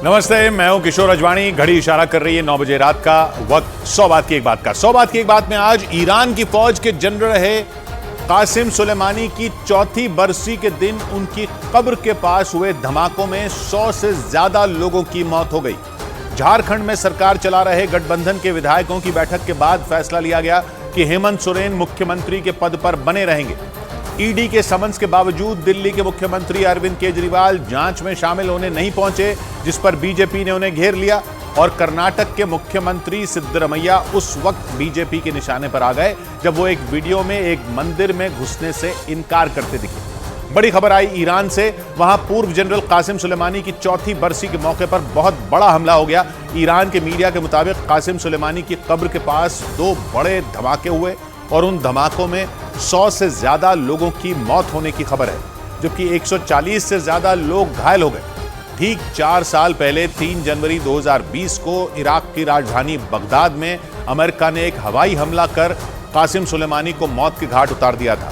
नमस्ते, मैं हूं किशोर अजवाणी। घड़ी इशारा कर रही है 9 बजे रात का वक्त। 100 बात की एक बात का 100 बात की एक बात में आज ईरान की फौज के जनरल रहे कासिम सुलेमानी की चौथी बरसी के दिन उनकी कब्र के पास हुए धमाकों में 100 से ज्यादा लोगों की मौत हो गई। झारखंड में सरकार चला रहे गठबंधन के विधायकों की बैठक के बाद फैसला लिया गया कि हेमंत सोरेन मुख्यमंत्री के पद पर बने रहेंगे। ईडी के समन्स के बावजूद दिल्ली के मुख्यमंत्री अरविंद केजरीवाल जांच में शामिल होने नहीं पहुंचे, जिस पर बीजेपी ने उन्हें घेर लिया और कर्नाटक के मुख्यमंत्री सिद्धरमैया उस वक्त बीजेपी के निशाने पर आ गए जब वो एक वीडियो में एक मंदिर में घुसने से इनकार करते दिखे। बड़ी खबर आई ईरान से। वहां पूर्व जनरल कासिम सुलेमानी की चौथी बरसी के मौके पर बहुत बड़ा हमला हो गया। ईरान के मीडिया के मुताबिक कासिम सुलेमानी की कब्र के पास 2 बड़े धमाके हुए और उन धमाकों में 100 से ज्यादा लोगों की मौत होने की खबर है, जबकि 140 से ज्यादा लोग घायल हो गए। ठीक 4 साल पहले 3 जनवरी 2020 को इराक की राजधानी बगदाद में अमेरिका ने एक हवाई हमला कर कासिम सुलेमानी को मौत के घाट उतार दिया था।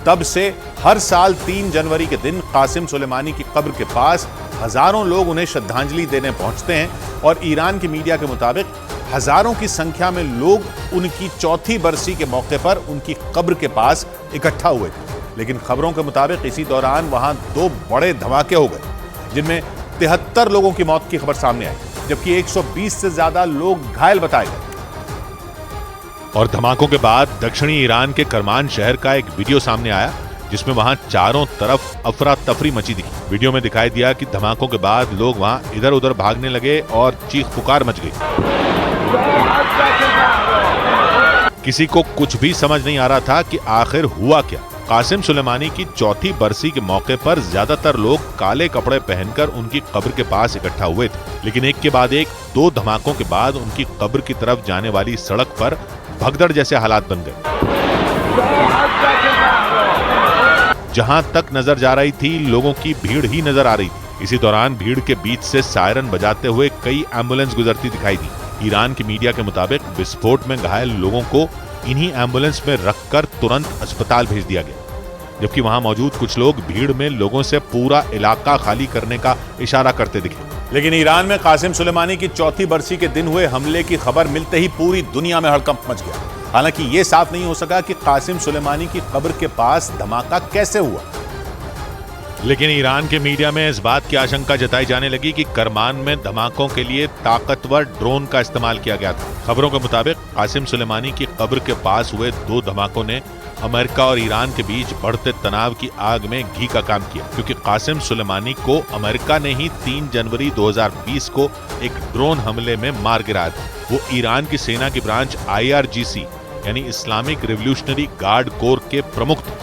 तब से हर साल 3 जनवरी के दिन कासिम सुलेमानी की कब्र के पास हजारों लोग उन्हें श्रद्धांजलि देने पहुंचते हैं और ईरान की मीडिया के मुताबिक हजारों की संख्या में लोग उनकी चौथी बरसी के मौके पर उनकी कब्र के पास इकट्ठा हुए थे। लेकिन खबरों के मुताबिक इसी दौरान वहां 2 बड़े धमाके हो गए, जिनमें 73 लोगों की मौत की खबर सामने आई, जबकि 120 से ज्यादा लोग घायल बताए गए। और धमाकों के बाद दक्षिणी ईरान के करमान शहर का एक वीडियो सामने आया, जिसमें वहां चारों तरफ अफरा तफरी मची दिखी। वीडियो में दिखाई दिया कि धमाकों के बाद लोग वहां इधर उधर भागने लगे और चीख पुकार मच गई। किसी को कुछ भी समझ नहीं आ रहा था कि आखिर हुआ क्या। कासिम सुलेमानी की चौथी बरसी के मौके पर ज्यादातर लोग काले कपड़े पहनकर उनकी कब्र के पास इकट्ठा हुए थे, लेकिन एक के बाद एक 2 धमाकों के बाद उनकी कब्र की तरफ जाने वाली सड़क पर भगदड़ जैसे हालात बन गए। जहां तक नजर जा रही थी, लोगों की भीड़ ही नजर आ रही थी। इसी दौरान भीड़ के बीच से सायरन बजाते हुए कई एम्बुलेंस गुजरती दिखाई दी। ईरान की मीडिया के मुताबिक विस्फोट में घायल लोगों को इन्हीं एम्बुलेंस में रखकर तुरंत अस्पताल भेज दिया गया, जबकि वहां मौजूद कुछ लोग भीड़ में लोगों से पूरा इलाका खाली करने का इशारा करते दिखे। लेकिन ईरान में कासिम सुलेमानी की चौथी बरसी के दिन हुए हमले की खबर मिलते ही पूरी दुनिया में हड़कंप मच गया। हालांकि ये साफ नहीं हो सका कि कासिम सुलेमानी की कब्र के पास धमाका कैसे हुआ, लेकिन ईरान के मीडिया में इस बात की आशंका जताई जाने लगी कि करमान में धमाकों के लिए ताकतवर ड्रोन का इस्तेमाल किया गया था। खबरों के मुताबिक कासिम सुलेमानी की कब्र के पास हुए 2 धमाकों ने अमेरिका और ईरान के बीच बढ़ते तनाव की आग में घी का काम किया, क्योंकि कासिम सुलेमानी को अमेरिका ने ही 3 जनवरी 2020 को एक ड्रोन हमले में मार गिराया था। वो ईरान की सेना की ब्रांच IRGC यानी इस्लामिक रिवोल्यूशनरी गार्ड कोर के प्रमुख थे।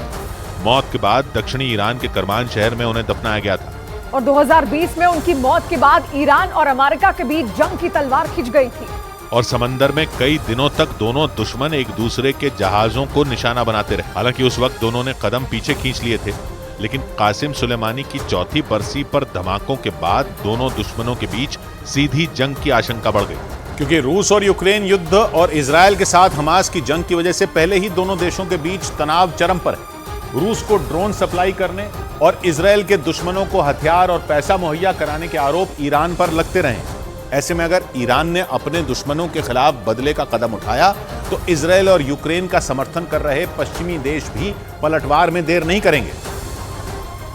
मौत के बाद दक्षिणी ईरान के करमान शहर में उन्हें दफनाया गया था। और 2020 में उनकी मौत के बाद ईरान और अमेरिका के बीच जंग की तलवार खिंच गई थी और समंदर में कई दिनों तक दोनों दुश्मन एक दूसरे के जहाजों को निशाना बनाते रहे। हालांकि उस वक्त दोनों ने कदम पीछे खींच लिए थे, लेकिन कासिम सुलेमानी की चौथी बरसी पर धमाकों के बाद दोनों दुश्मनों के बीच सीधी जंग की आशंका बढ़ गई, क्योंकि रूस और यूक्रेन युद्ध और इजरायल के साथ हमास की जंग की वजह से पहले ही दोनों देशों के बीच तनाव चरम पर है। रूस को ड्रोन सप्लाई करने और इजरायल के दुश्मनों को हथियार और पैसा मुहैया कराने के आरोप ईरान पर लगते रहे। ऐसे में अगर ईरान ने अपने दुश्मनों के खिलाफ बदले का कदम उठाया तो इजरायल और यूक्रेन का समर्थन कर रहे पश्चिमी देश भी पलटवार में देर नहीं करेंगे।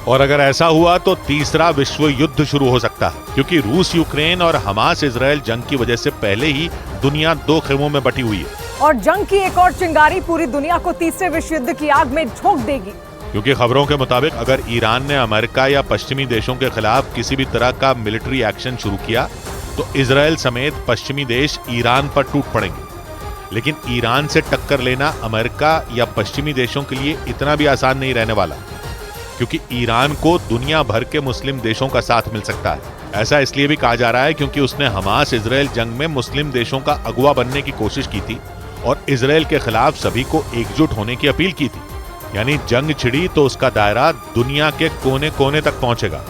और अगर ऐसा हुआ तो तीसरा विश्व युद्ध शुरू हो सकता है, क्योंकि रूस यूक्रेन और हमास इजरायल जंग की वजह से पहले ही दुनिया 2 खेमों में बटी हुई है और जंग की एक और चिंगारी पूरी दुनिया को तीसरे विश्व युद्ध की आग में झोंक देगी। क्योंकि खबरों के मुताबिक अगर ईरान ने अमेरिका या पश्चिमी देशों के खिलाफ किसी भी तरह का मिलिट्री एक्शन शुरू किया तो इजरायल समेत पश्चिमी देश ईरान पर टूट पड़ेंगे। लेकिन ईरान से टक्कर लेना अमेरिका या पश्चिमी देशों के लिए इतना भी आसान नहीं रहने वाला, क्योंकि ईरान को दुनिया भर के मुस्लिम देशों का साथ मिल सकता है। ऐसा इसलिए भी कहा जा रहा है क्योंकि उसने हमास इजरायल जंग में मुस्लिम देशों का अगुवा बनने की कोशिश की थी और इजरायल के खिलाफ सभी को एकजुट होने की अपील की थी। यानी जंग छिड़ी तो उसका दायरा दुनिया के कोने कोने तक पहुंचेगा।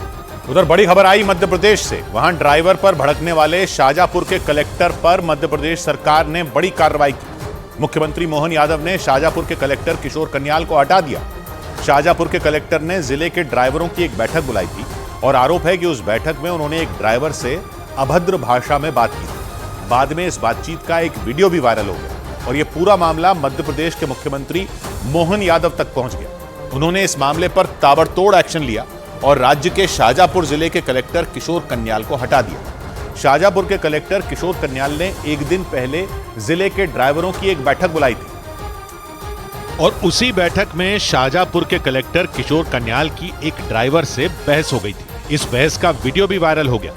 उधर बड़ी खबर आई मध्य प्रदेश से। वहां ड्राइवर पर भड़कने वाले शाहजहांपुर के कलेक्टर पर मध्य प्रदेश सरकार ने बड़ी कार्रवाई की। मुख्यमंत्री मोहन यादव ने शाहजहांपुर के कलेक्टर किशोर कन्याल को हटा दिया। शाहजहांपुर के कलेक्टर ने जिले के ड्राइवरों की एक बैठक बुलाई थी और आरोप है कि उस बैठक में उन्होंने एक ड्राइवर से अभद्र भाषा में बात की। बाद में इस बातचीत का एक वीडियो भी वायरल हो गया और यह पूरा मामला मध्य प्रदेश के मुख्यमंत्री मोहन यादव तक पहुंच गया। उन्होंने इस मामले पर ताबड़तोड़ एक्शन लिया और राज्य के शाहजहांपुर जिले के कलेक्टर किशोर कन्याल को हटा दिया। शाहजहांपुर के कलेक्टर किशोर कन्याल ने एक दिन पहले जिले के ड्राइवरों की एक बैठक बुलाई थी और उसी बैठक में शाहजहांपुर के कलेक्टर किशोर कन्याल की एक ड्राइवर से बहस हो गई थी। इस बहस का वीडियो भी वायरल हो गया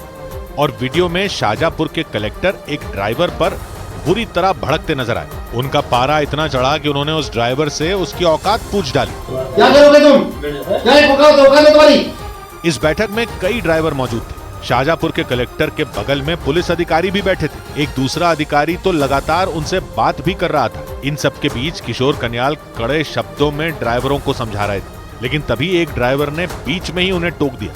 और वीडियो में शाहजहांपुर के कलेक्टर एक ड्राइवर पर बुरी तरह भड़कते नजर आए। उनका पारा इतना चढ़ा कि उन्होंने उस ड्राइवर से उसकी औकात पूछ डाली। क्या करोगे तुम? क्या औकात है तुम्हारी? इस बैठक में कई ड्राइवर मौजूद थे। शाहजहांपुर के कलेक्टर के बगल में पुलिस अधिकारी भी बैठे थे। एक दूसरा अधिकारी तो लगातार उनसे बात भी कर रहा था। इन सब के बीच किशोर कन्याल कड़े शब्दों में ड्राइवरों को समझा रहे थे, लेकिन तभी एक ड्राइवर ने बीच में ही उन्हें टोक दिया।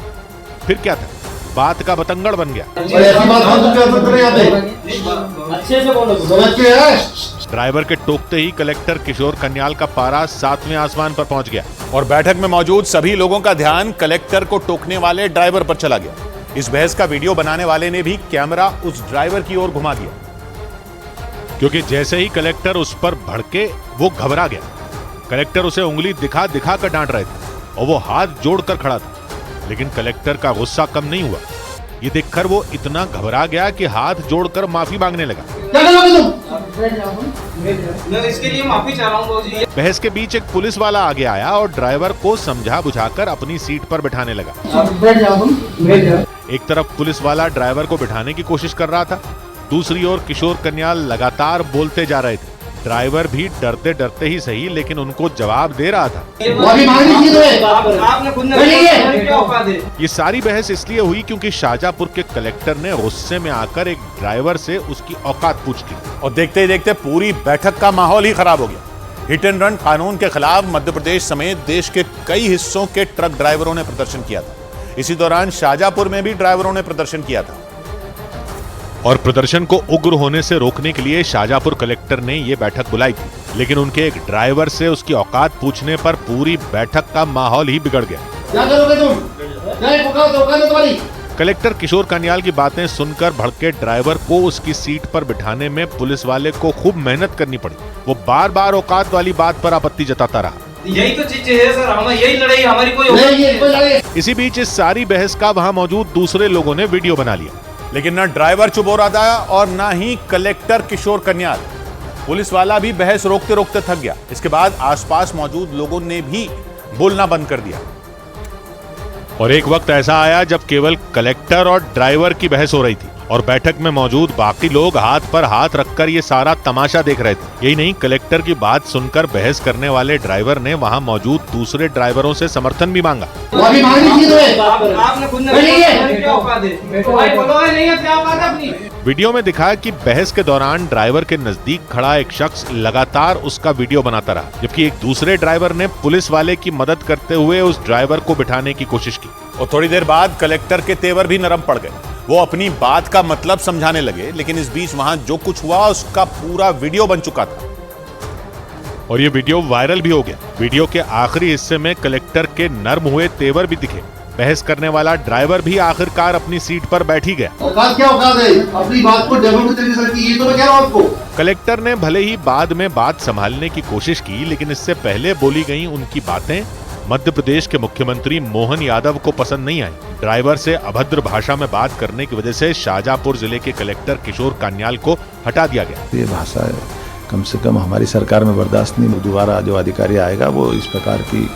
फिर क्या था, बात का बतंगड़ बन गया। ऐसी बात हम तो क्या कर रहे हैं? अच्छे से बोलो, समझ के है? ड्राइवर के टोकते ही कलेक्टर किशोर कन्याल का पारा 7वें आसमान पर पहुंच गया और बैठक में मौजूद सभी लोगों का ध्यान कलेक्टर को टोकने वाले ड्राइवर पर चला गया। इस बहस का वीडियो बनाने वाले ने भी कैमरा उस ड्राइवर की ओर घुमा दिया, क्योंकि जैसे ही कलेक्टर उस पर भड़के वो घबरा गया। कलेक्टर उसे उंगली दिखा दिखा कर डांट रहे थे और वो हाथ जोड़कर खड़ा था, लेकिन कलेक्टर का गुस्सा कम नहीं हुआ। ये देखकर वो इतना घबरा गया कि हाथ जोड़कर माफी मांगने लगा। क्या करोगे तुम? मैं इसके लिए माफी चाह रहा हूँ जी। बहस के बीच एक पुलिस वाला आगे आया और ड्राइवर को समझा बुझाकर अपनी सीट पर बिठाने लगा। बैठ जाओ तुम, बैठ जाओ। एक तरफ पुलिस वाला ड्राइवर को बिठाने की कोशिश कर रहा था, दूसरी ओर किशोर कन्याल लगातार बोलते जा रहे थे। ड्राइवर भी डरते डरते ही सही, लेकिन उनको जवाब दे रहा था। माफी मांगनी थी तुम्हें। आपने खुद ने क्या औकात है? ये सारी बहस इसलिए हुई क्योंकि शाहजहांपुर के कलेक्टर ने गुस्से में आकर एक ड्राइवर से उसकी औकात पूछ ली और देखते ही देखते पूरी बैठक का माहौल ही खराब हो गया। हिट एंड रन कानून के खिलाफ मध्य प्रदेश समेत देश के कई हिस्सों के ट्रक ड्राइवरों ने प्रदर्शन किया था। इसी दौरान शाहजहांपुर में भी ड्राइवरों ने प्रदर्शन किया था और प्रदर्शन को उग्र होने से रोकने के लिए शाहजहांपुर कलेक्टर ने यह बैठक बुलाई थी, लेकिन उनके एक ड्राइवर से उसकी औकात पूछने पर पूरी बैठक का माहौल ही बिगड़ गया। क्या करोगे तुम? क्या औकात है तुम्हारी? कलेक्टर किशोर कन्याल की बातें सुनकर भड़के ड्राइवर को उसकी सीट पर बिठाने में पुलिस वाले को खूब मेहनत करनी पड़ी। वो बार बार औकात वाली बात पर आपत्ति जताता रहा। यही तो चीज है सर, हमें यही लड़ाई, हमारी कोई इसी बीच इस सारी बहस का वहां मौजूद दूसरे लोगों ने वीडियो बना लिया, लेकिन न ड्राइवर चुप हो रहा था और न ही कलेक्टर किशोर कन्याल। पुलिस वाला भी बहस रोकते रोकते थक गया। इसके बाद आसपास मौजूद लोगों ने भी बोलना बंद कर दिया और एक वक्त ऐसा आया जब केवल कलेक्टर और ड्राइवर की बहस हो रही थी और बैठक में मौजूद बाकी लोग हाथ पर हाथ रखकर ये सारा तमाशा देख रहे थे। यही नहीं, कलेक्टर की बात सुनकर बहस करने वाले ड्राइवर ने वहां मौजूद दूसरे ड्राइवरों से समर्थन भी मांगा। माफी मांगनी थी तुम्हें। आपने खुद ने क्या औकात है? भाई बोलो नहीं है, क्या औकात है अपनी? वीडियो में दिखा कि बहस के दौरान ड्राइवर के नजदीक खड़ा एक शख्स लगातार उसका वीडियो बनाता रहा, जबकि एक दूसरे ड्राइवर ने पुलिस वाले की मदद करते हुए उस ड्राइवर को बिठाने की कोशिश की और थोड़ी देर बाद कलेक्टर के तेवर भी नरम पड़ गए। वो अपनी बात का मतलब समझाने लगे, लेकिन इस बीच वहां जो कुछ हुआ उसका पूरा वीडियो बन चुका था और ये वीडियो वायरल भी हो गया। वीडियो के आखिरी हिस्से में कलेक्टर के नर्म हुए तेवर भी दिखे। बहस करने वाला ड्राइवर भी आखिरकार अपनी सीट पर बैठ ही गया। औकात क्या औकात है? अपनी बात को डेवलप तरीके से रखिए, ये तो मैं कह रहा हूं आपको। कलेक्टर ने भले ही बाद में बात संभालने की कोशिश की, लेकिन इससे पहले बोली गई उनकी बातें मध्य प्रदेश के मुख्यमंत्री मोहन यादव को पसंद नहीं आई। ड्राइवर से अभद्र भाषा में बात करने की वजह से शाहजहांपुर जिले के कलेक्टर किशोर कन्याल को हटा दिया गया। ये भाषा कम से कम हमारी सरकार में बर्दाश्त नहीं। दोबारा जो अधिकारी आएगा वो इस प्रकार की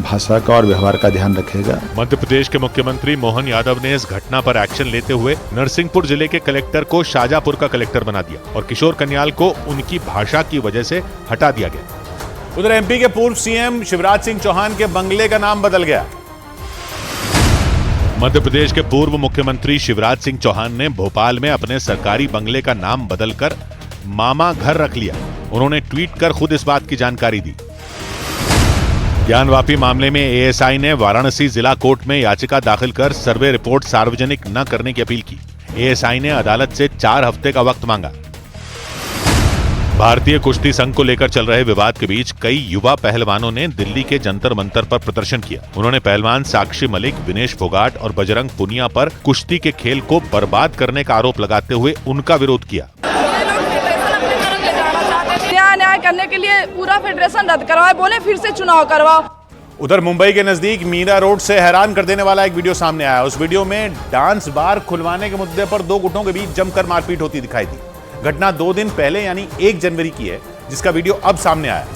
भाषा का और व्यवहार का ध्यान रखेगा। मध्य प्रदेश के मुख्यमंत्री मोहन यादव ने इस घटना पर एक्शन लेते हुए नरसिंहपुर जिले के कलेक्टर को शाहजहांपुर का कलेक्टर बना दिया और किशोर कन्याल को उनकी भाषा की वजह से हटा दिया गया। उधर एमपी के पूर्व सीएम शिवराज सिंह चौहान के बंगले का नाम बदल गया। मध्य प्रदेश के पूर्व मुख्यमंत्री शिवराज सिंह चौहान ने भोपाल में अपने सरकारी बंगले का नाम बदलकर मामा घर रख लिया। उन्होंने ट्वीट कर खुद इस बात की जानकारी दी। ज्ञानवापी मामले में एएसआई ने वाराणसी जिला कोर्ट में याचिका दाखिल कर सर्वे रिपोर्ट सार्वजनिक न करने की अपील की। एएसआई ने अदालत से 4 हफ्ते का वक्त मांगा। भारतीय कुश्ती संघ को लेकर चल रहे विवाद के बीच कई युवा पहलवानों ने दिल्ली के जंतर मंतर पर प्रदर्शन किया। उन्होंने पहलवान साक्षी मलिक, विनेश फोगाट और बजरंग पुनिया पर कुश्ती के खेल को बर्बाद करने का आरोप लगाते हुए उनका विरोध किया। न्याय करने के लिए पूरा फेडरेशन रद्द करवाए, बोले फिर से चुनाव करवाओ। उधर मुंबई के नजदीक मीरा रोड से हैरान कर देने वाला एक वीडियो सामने आया। उस वीडियो में डांस बार खुलवाने के मुद्दे पर दो गुटों के बीच जमकर मारपीट होती दिखाई दी। घटना 2 दिन पहले यानी 1 जनवरी की है, जिसका वीडियो अब सामने आया।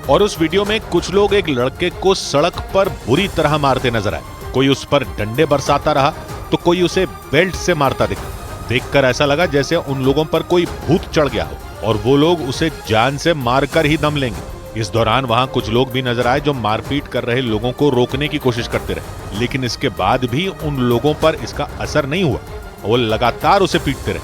और उस वीडियो में कुछ लोग एक लड़के को सड़क पर बुरी तरह मारते नजर आए। कोई उस पर डंडे बरसाता रहा तो कोई उसे बेल्ट से मारता दिखा। देखकर ऐसा लगा जैसे उन लोगों पर कोई भूत चढ़ गया हो और वो लोग उसे जान से मारकर ही दम लेंगे। इस दौरान वहां कुछ लोग भी नजर आए जो मारपीट कर रहे लोगों को रोकने की कोशिश करते रहे, लेकिन इसके बाद भी उन लोगों पर इसका असर नहीं हुआ। वो लगातार उसे पीटते रहे।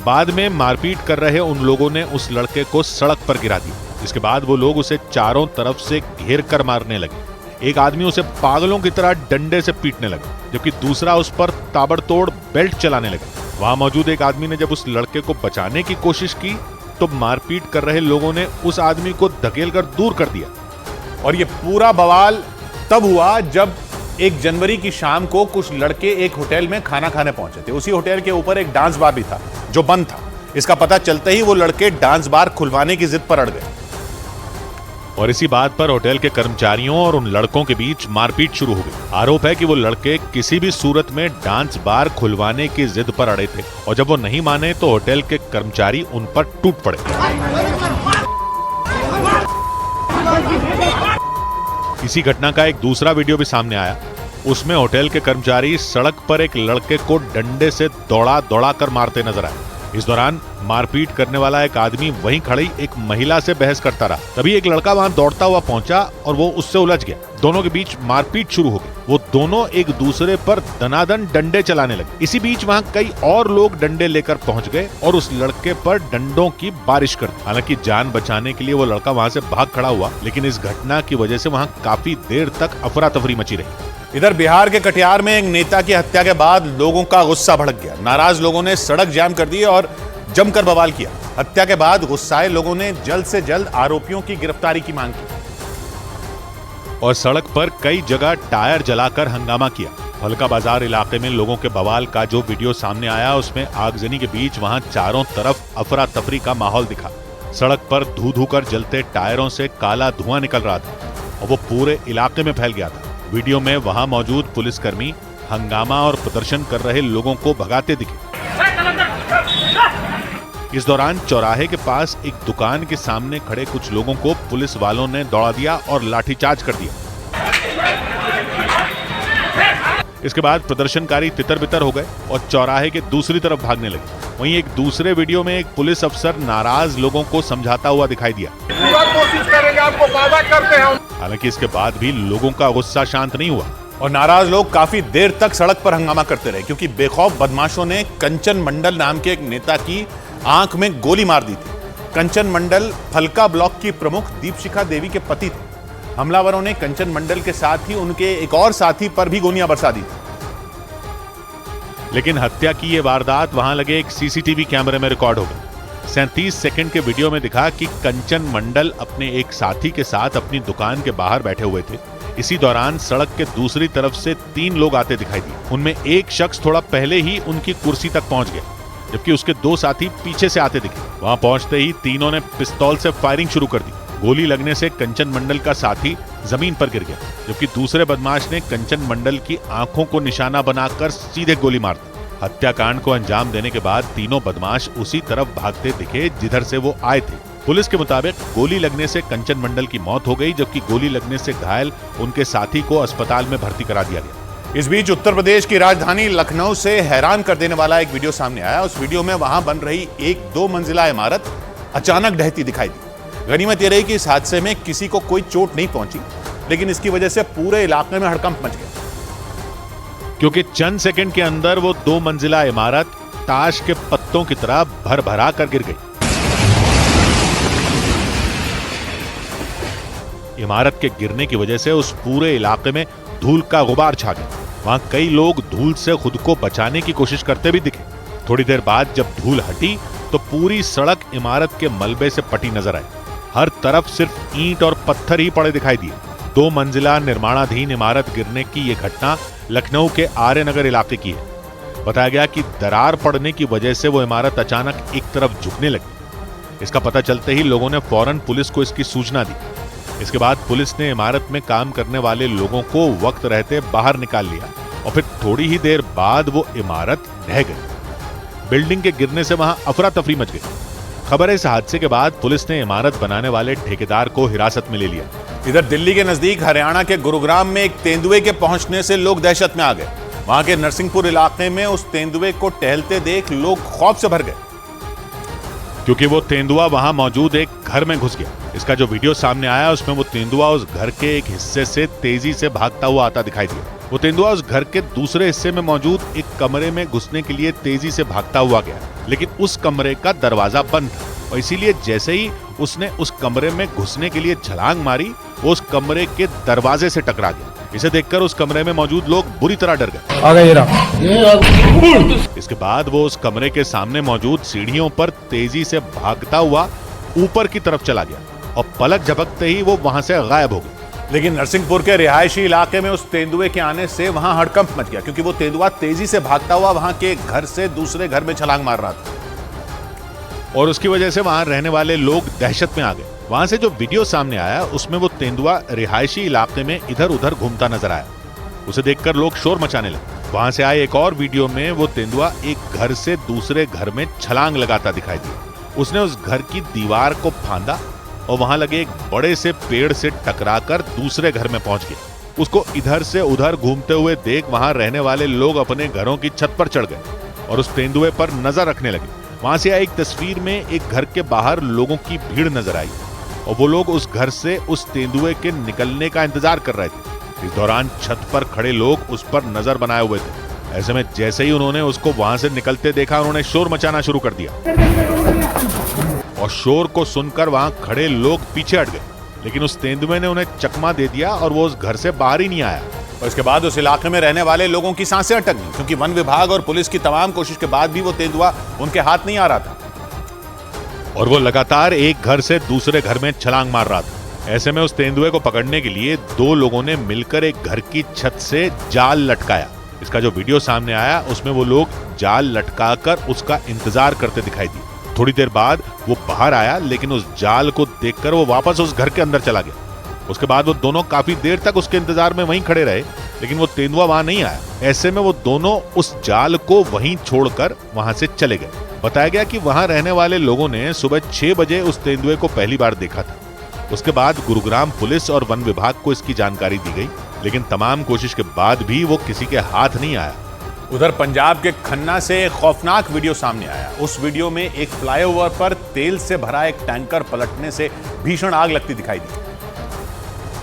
बाद में मारपीट कर रहे उन लोगों ने उस लड़के को सड़क पर गिरा दिया। इसके बाद वो लोग उसे चारों तरफ से घेर कर मारने लगे। एक आदमी उसे पागलों की तरह डंडे से पीटने लगा, जबकि दूसरा उस पर ताबड़तोड़ बेल्ट चलाने लगा। वहां मौजूद एक आदमी ने जब उस लड़के को बचाने की कोशिश की तो मारपीट कर रहे लोगों ने उस आदमी को धकेलकर दूर कर दिया। और ये पूरा बवाल तब हुआ जब 1 जनवरी की शाम को कुछ लड़के एक होटल में खाना खाने पहुंचे थे। उसी होटल के ऊपर एक डांस बार भी था जो बंद था। इसका पता चलते ही वो लड़के डांस बार खुलवाने की जिद पर अड़ गए और इसी बात पर होटल के कर्मचारियों और उन लड़कों के बीच मारपीट शुरू हो गई। आरोप है कि वो लड़के किसी भी सूरत में डांस बार खुलवाने की जिद पर अड़े थे और जब वो नहीं माने तो होटल के कर्मचारी उन पर टूट पड़े। इसी घटना का एक दूसरा वीडियो भी सामने आया। उसमें होटल के कर्मचारी सड़क पर एक लड़के को डंडे से दौड़ा कर मारते नजर आए। इस दौरान मारपीट करने वाला एक आदमी वहीं खड़ी एक महिला से बहस करता रहा। तभी एक लड़का वहां दौड़ता हुआ पहुंचा और वो उससे उलझ गया। दोनों के बीच मारपीट शुरू हो गई। वो दोनों एक दूसरे पर दनादन डंडे चलाने लगे। इसी बीच वहां कई और लोग डंडे लेकर पहुंच गए और उस लड़के पर डंडों की बारिश कर दी। हालांकि जान बचाने के लिए वो लड़का वहां से भाग खड़ा हुआ, लेकिन इस घटना की वजह से वहां काफी देर तक अफरा तफरी मची रही। इधर बिहार के कटिहार में एक नेता की हत्या के बाद लोगों का गुस्सा भड़क गया। नाराज लोगों ने सड़क जाम कर दी और जमकर बवाल किया। हत्या के बाद गुस्साए लोगों ने जल्द से जल्द आरोपियों की गिरफ्तारी की मांग की और सड़क पर कई जगह टायर जलाकर हंगामा किया। फलका बाजार इलाके में लोगों के बवाल का जो वीडियो सामने आया उसमें आगजनी के बीच वहां चारों तरफ अफरा तफरी का माहौल दिखा। सड़क पर धू धू कर जलते टायरों से काला धुआं निकल रहा था और वो पूरे इलाके में फैल गया था। वीडियो में वहां मौजूद पुलिसकर्मी हंगामा और प्रदर्शन कर रहे लोगों को भगाते दिखे। इस दौरान चौराहे के पास एक दुकान के सामने खड़े कुछ लोगों को पुलिस वालों ने दौड़ा दिया और लाठीचार्ज कर दिया। इसके बाद प्रदर्शनकारी तितर-बितर हो गए और चौराहे के दूसरी तरफ भागने लगे। वहीं एक दूसरे वीडियो में एक पुलिस अफसर नाराज लोगों को समझाता हुआ दिखाई दिया। पूरा कोशिश करेंगे, आपको वादा करते हैं। हालांकि इसके बाद भी लोगों का गुस्सा शांत नहीं हुआ और नाराज लोग काफी देर तक सड़क पर हंगामा करते रहे, क्योंकि बेखौफ बदमाशों ने कंचन मंडल नाम के एक नेता की आंख में गोली मार दी थी। कंचन मंडल फलका ब्लॉक की प्रमुख दीपशिखा देवी के पति थे। हमलावरों ने कंचन मंडल के साथ ही उनके एक और साथी पर भी गोलियां बरसा दी थी। लेकिन हत्या की यह वारदात वहां लगे एक सीसीटीवी कैमरे में रिकॉर्ड हो गई। 37 सेकंड के वीडियो में दिखा कि कंचन मंडल अपने एक साथी के साथ अपनी दुकान के बाहर बैठे हुए थे। इसी दौरान सड़क के दूसरी तरफ से 3 लोग आते दिखाई दिए। उनमें एक शख्स थोड़ा पहले ही उनकी कुर्सी तक पहुंच गया, जबकि उसके 2 साथी पीछे से आते दिखे। वहां पहुंचते ही तीनों ने पिस्तौल से फायरिंग शुरू कर दी। गोली लगने से कंचन मंडल का साथी जमीन पर गिर गया, जबकि दूसरे बदमाश ने कंचन मंडल की आंखों को निशाना बनाकर सीधे गोली मार दी। हत्याकांड को अंजाम देने के बाद तीनों बदमाश उसी तरफ भागते दिखे जिधर से वो आए थे। पुलिस के मुताबिक गोली लगने से कंचन मंडल की मौत हो गई, जबकि गोली लगने से घायल उनके साथी को अस्पताल में भर्ती करा दिया गया। इस बीच उत्तर प्रदेश की राजधानी लखनऊ से हैरान कर देने वाला एक वीडियो सामने आया। उस वीडियो में वहां बन रही एक 2 मंजिला इमारत अचानक ढहती दिखाई दी। गनीमत यह रही कि इस हादसे में किसी को कोई चोट नहीं पहुंची, लेकिन इसकी वजह से पूरे इलाके में हड़कंप मच गया, क्योंकि चंद सेकंड के अंदर वो 2 मंजिला इमारत ताश के पत्तों की तरह भर-भरा कर गिर गई। इमारत के गिरने की वजह से उस पूरे इलाके में धूल का गुबार छा गया। वहां कई लोग धूल से खुद को बचाने की कोशिश करते भी दिखे। थोड़ी देर बाद जब धूल हटी तो पूरी सड़क इमारत के मलबे से पटी नजर आई। हर तरफ सिर्फ ईंट और पत्थर ही पड़े दिखाई दिए। 2 मंजिला निर्माणाधीन इमारत गिरने की यह घटना लखनऊ के आर्यनगर इलाके की है। बताया गया कि दरार पड़ने की वजह से वो इमारत अचानक एक तरफ झुकने लगी। इसका पता चलते ही लोगों ने फौरन पुलिस को इसकी सूचना दी। इसके बाद पुलिस ने इमारत में काम करने वाले लोगों को वक्त रहते बाहर निकाल लिया और फिर थोड़ी ही देर बाद वो इमारत ढह गई। बिल्डिंग के गिरने से वहां अफरा तफरी मच गई। खबर है इस हादसे के बाद पुलिस ने इमारत बनाने वाले ठेकेदार को हिरासत में ले लिया। इधर दिल्ली के नजदीक हरियाणा के गुरुग्राम में एक तेंदुए के पहुंचने से लोग दहशत में आ गए। वहां के नरसिंहपुर इलाके में उस तेंदुए को टहलते देख लोग खौफ से भर गए, क्योंकि वो तेंदुआ वहां मौजूद एक घर में घुस गया। इसका जो वीडियो सामने आया उसमें वो तेंदुआ उस घर के एक हिस्से से तेजी से भागता हुआ आता दिखाई दिया। वो तेंदुआ उस घर के दूसरे हिस्से में मौजूद एक कमरे में घुसने के लिए तेजी से भागता हुआ गया, लेकिन उस कमरे का दरवाजा बंद था और इसीलिए जैसे ही उसने उस कमरे में घुसने के लिए छलांग मारी, वो उस कमरे के दरवाजे से टकरा गया। इसे देखकर उस कमरे में मौजूद लोग बुरी तरह डर गए। इसके बाद वो उस कमरे के सामने मौजूद सीढ़ियों पर तेजी से भागता हुआ ऊपर की तरफ चला गया और पलक झपकते ही वो वहां से गायब हो गया। लेकिन नरसिंहपुर के रिहायशी इलाके में उस तेंदुए के आने से वहां हड़कंप मच गया, क्योंकि वो तेंदुआ तेजी से भागता हुआ वहां के घर से दूसरे घर में छलांग मार रहा था और उसकी वजह से वहां रहने वाले लोग दहशत में आ गए। वहां से जो वीडियो सामने आया उसमें वो तेंदुआ रिहायशी इलाके में इधर उधर घूमता नजर आया। उसे देखकर लोग शोर मचाने लगे। वहां से आए एक और वीडियो में वो तेंदुआ एक घर से दूसरे घर में छलांग लगाता दिखाई दिया। उसने उस घर की दीवार को फांदा और वहां लगे एक बड़े से पेड़ से टकराकर दूसरे घर में पहुंच गया। उसको इधर से उधर घूमते हुए देख वहां रहने वाले लोग अपने घरों की छत पर चढ़ गए और उस तेंदुए पर नजर रखने लगे। वहां से आई एक तस्वीर में एक घर के बाहर लोगों की भीड़ नजर आई और वो लोग उस घर से उस तेंदुए के निकलने का इंतजार कर रहे थे। इस दौरान छत पर खड़े लोग उस पर नजर बनाए हुए थे। ऐसे में जैसे ही उन्होंने उसको वहां से निकलते देखा, उन्होंने शोर मचाना शुरू कर दिया और शोर को सुनकर वहां खड़े लोग पीछे हट गए, लेकिन उस तेंदुए ने उन्हें चकमा दे दिया और वो उस घर से बाहर ही नहीं आया। और इसके बाद उस इलाके में रहने वाले लोगों की सांसें अटक गईं, क्योंकि वन विभाग और पुलिस की तमाम कोशिश के बाद भी वो तेंदुआ उनके हाथ नहीं आ रहा था और वो लगातार एक घर से दूसरे घर में छलांग मार रहा था। ऐसे में उस तेंदुए को पकड़ने के लिए 2 लोगों ने मिलकर एक घर की छत से जाल लटकाया। इसका जो वीडियो सामने आया उसमें वो लोग जाल लटकाकर उसका इंतजार करते दिखाई दिए। थोड़ी देर बाद वो बाहर आया, लेकिन उस जाल को देखकर वो वापस उस घर के अंदर चला गया। उसके बाद वो दोनों काफी देर तक उसके इंतजार में वहीं खड़े रहे, लेकिन वो तेंदुआ वहां नहीं आया। ऐसे में वो दोनों उस जाल को वहीं छोड़कर वहां से चले गए। बताया गया कि वहां रहने वाले लोगों ने सुबह 6 बजे उस तेंदुए को पहली बार देखा था। उसके बाद गुरुग्राम पुलिस और वन विभाग को इसकी जानकारी दी गई, लेकिन तमाम कोशिश के बाद भी वो किसी के हाथ नहीं आया। उधर पंजाब के खन्ना से एक खौफनाक वीडियो सामने आया। उस वीडियो में एक फ्लाईओवर पर तेल से भरा एक टैंकर पलटने से भीषण आग लगती दिखाई दी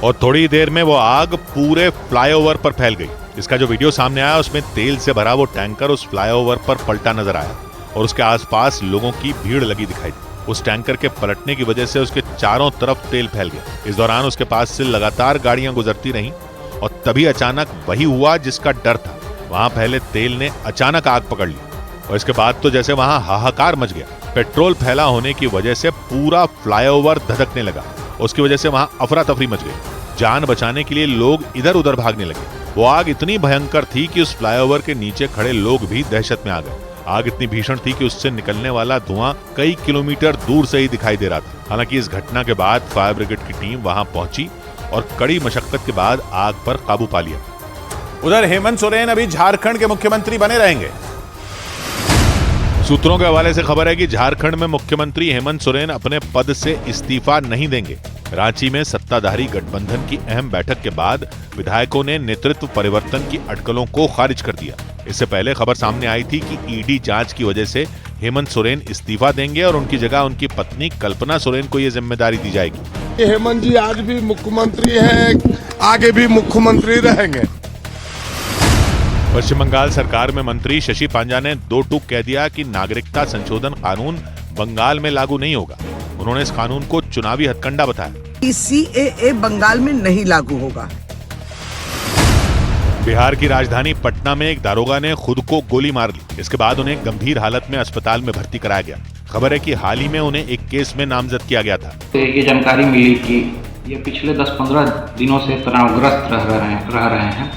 और थोड़ी देर में वो आग पूरे फ्लाईओवर पर फैल गई। इसका जो वीडियो सामने आया उसमें तेल से भरा वो टैंकर उस फ्लाईओवर पर पलटा नजर आया और उसके आसपास लोगों की भीड़ लगी दिखाई दी। उस टैंकर के पलटने की वजह से उसके चारों तरफ तेल फैल गया। इस दौरान उसके पास से लगातार गाड़ियां गुजरती रहीं और तभी अचानक वही हुआ जिसका डर था। वहां पहले तेल ने अचानक आग पकड़ ली और इसके बाद तो जैसे वहां हाहाकार मच गया। पेट्रोल फैला होने की वजह से पूरा फ्लाईओवर धधकने लगा। उसकी वजह से वहां अफरा तफरी मच गई। जान बचाने के लिए लोग इधर उधर भागने लगे। वो आग इतनी भयंकर थी कि उस फ्लाईओवर के नीचे खड़े लोग भी दहशत में आ गए। आग इतनी भीषण थी कि उससे निकलने वाला धुआं कई किलोमीटर दूर से ही दिखाई दे रहा था। हालांकि इस घटना के बाद फायर ब्रिगेड की टीम वहां पहुंची और कड़ी मशक्कत के बाद आग पर काबू पा लिया। उधर हेमंत सोरेन अभी झारखंड के मुख्यमंत्री बने रहेंगे। सूत्रों के हवाले से खबर है कि झारखंड में मुख्यमंत्री हेमंत सोरेन अपने पद से इस्तीफा नहीं देंगे। रांची में सत्ताधारी गठबंधन की अहम बैठक के बाद विधायकों ने नेतृत्व परिवर्तन की अटकलों को खारिज कर दिया। इससे पहले खबर सामने आई थी कि ईडी जांच की वजह से हेमंत सोरेन इस्तीफा देंगे और उनकी जगह उनकी पत्नी कल्पना सोरेन को यह जिम्मेदारी दी जाएगी। हेमंत जी आज भी मुख्यमंत्री हैं, आगे भी मुख्यमंत्री रहेंगे। पश्चिम बंगाल सरकार में मंत्री शशि पांजा ने 2 टूक कह दिया कि नागरिकता संशोधन कानून बंगाल में लागू नहीं होगा। उन्होंने इस कानून को चुनावी हथकंडा बताया। CAA बंगाल में नहीं लागू होगा। बिहार की राजधानी पटना में एक दारोगा ने खुद को गोली मार ली। इसके बाद उन्हें गंभीर हालत में अस्पताल में भर्ती कराया गया। खबर है कि हाल ही में उन्हें एक केस में नामजद किया गया था। ये जानकारी मिली कि ये पिछले 10-15 दिनों से तनावग्रस्त रह रहे हैं।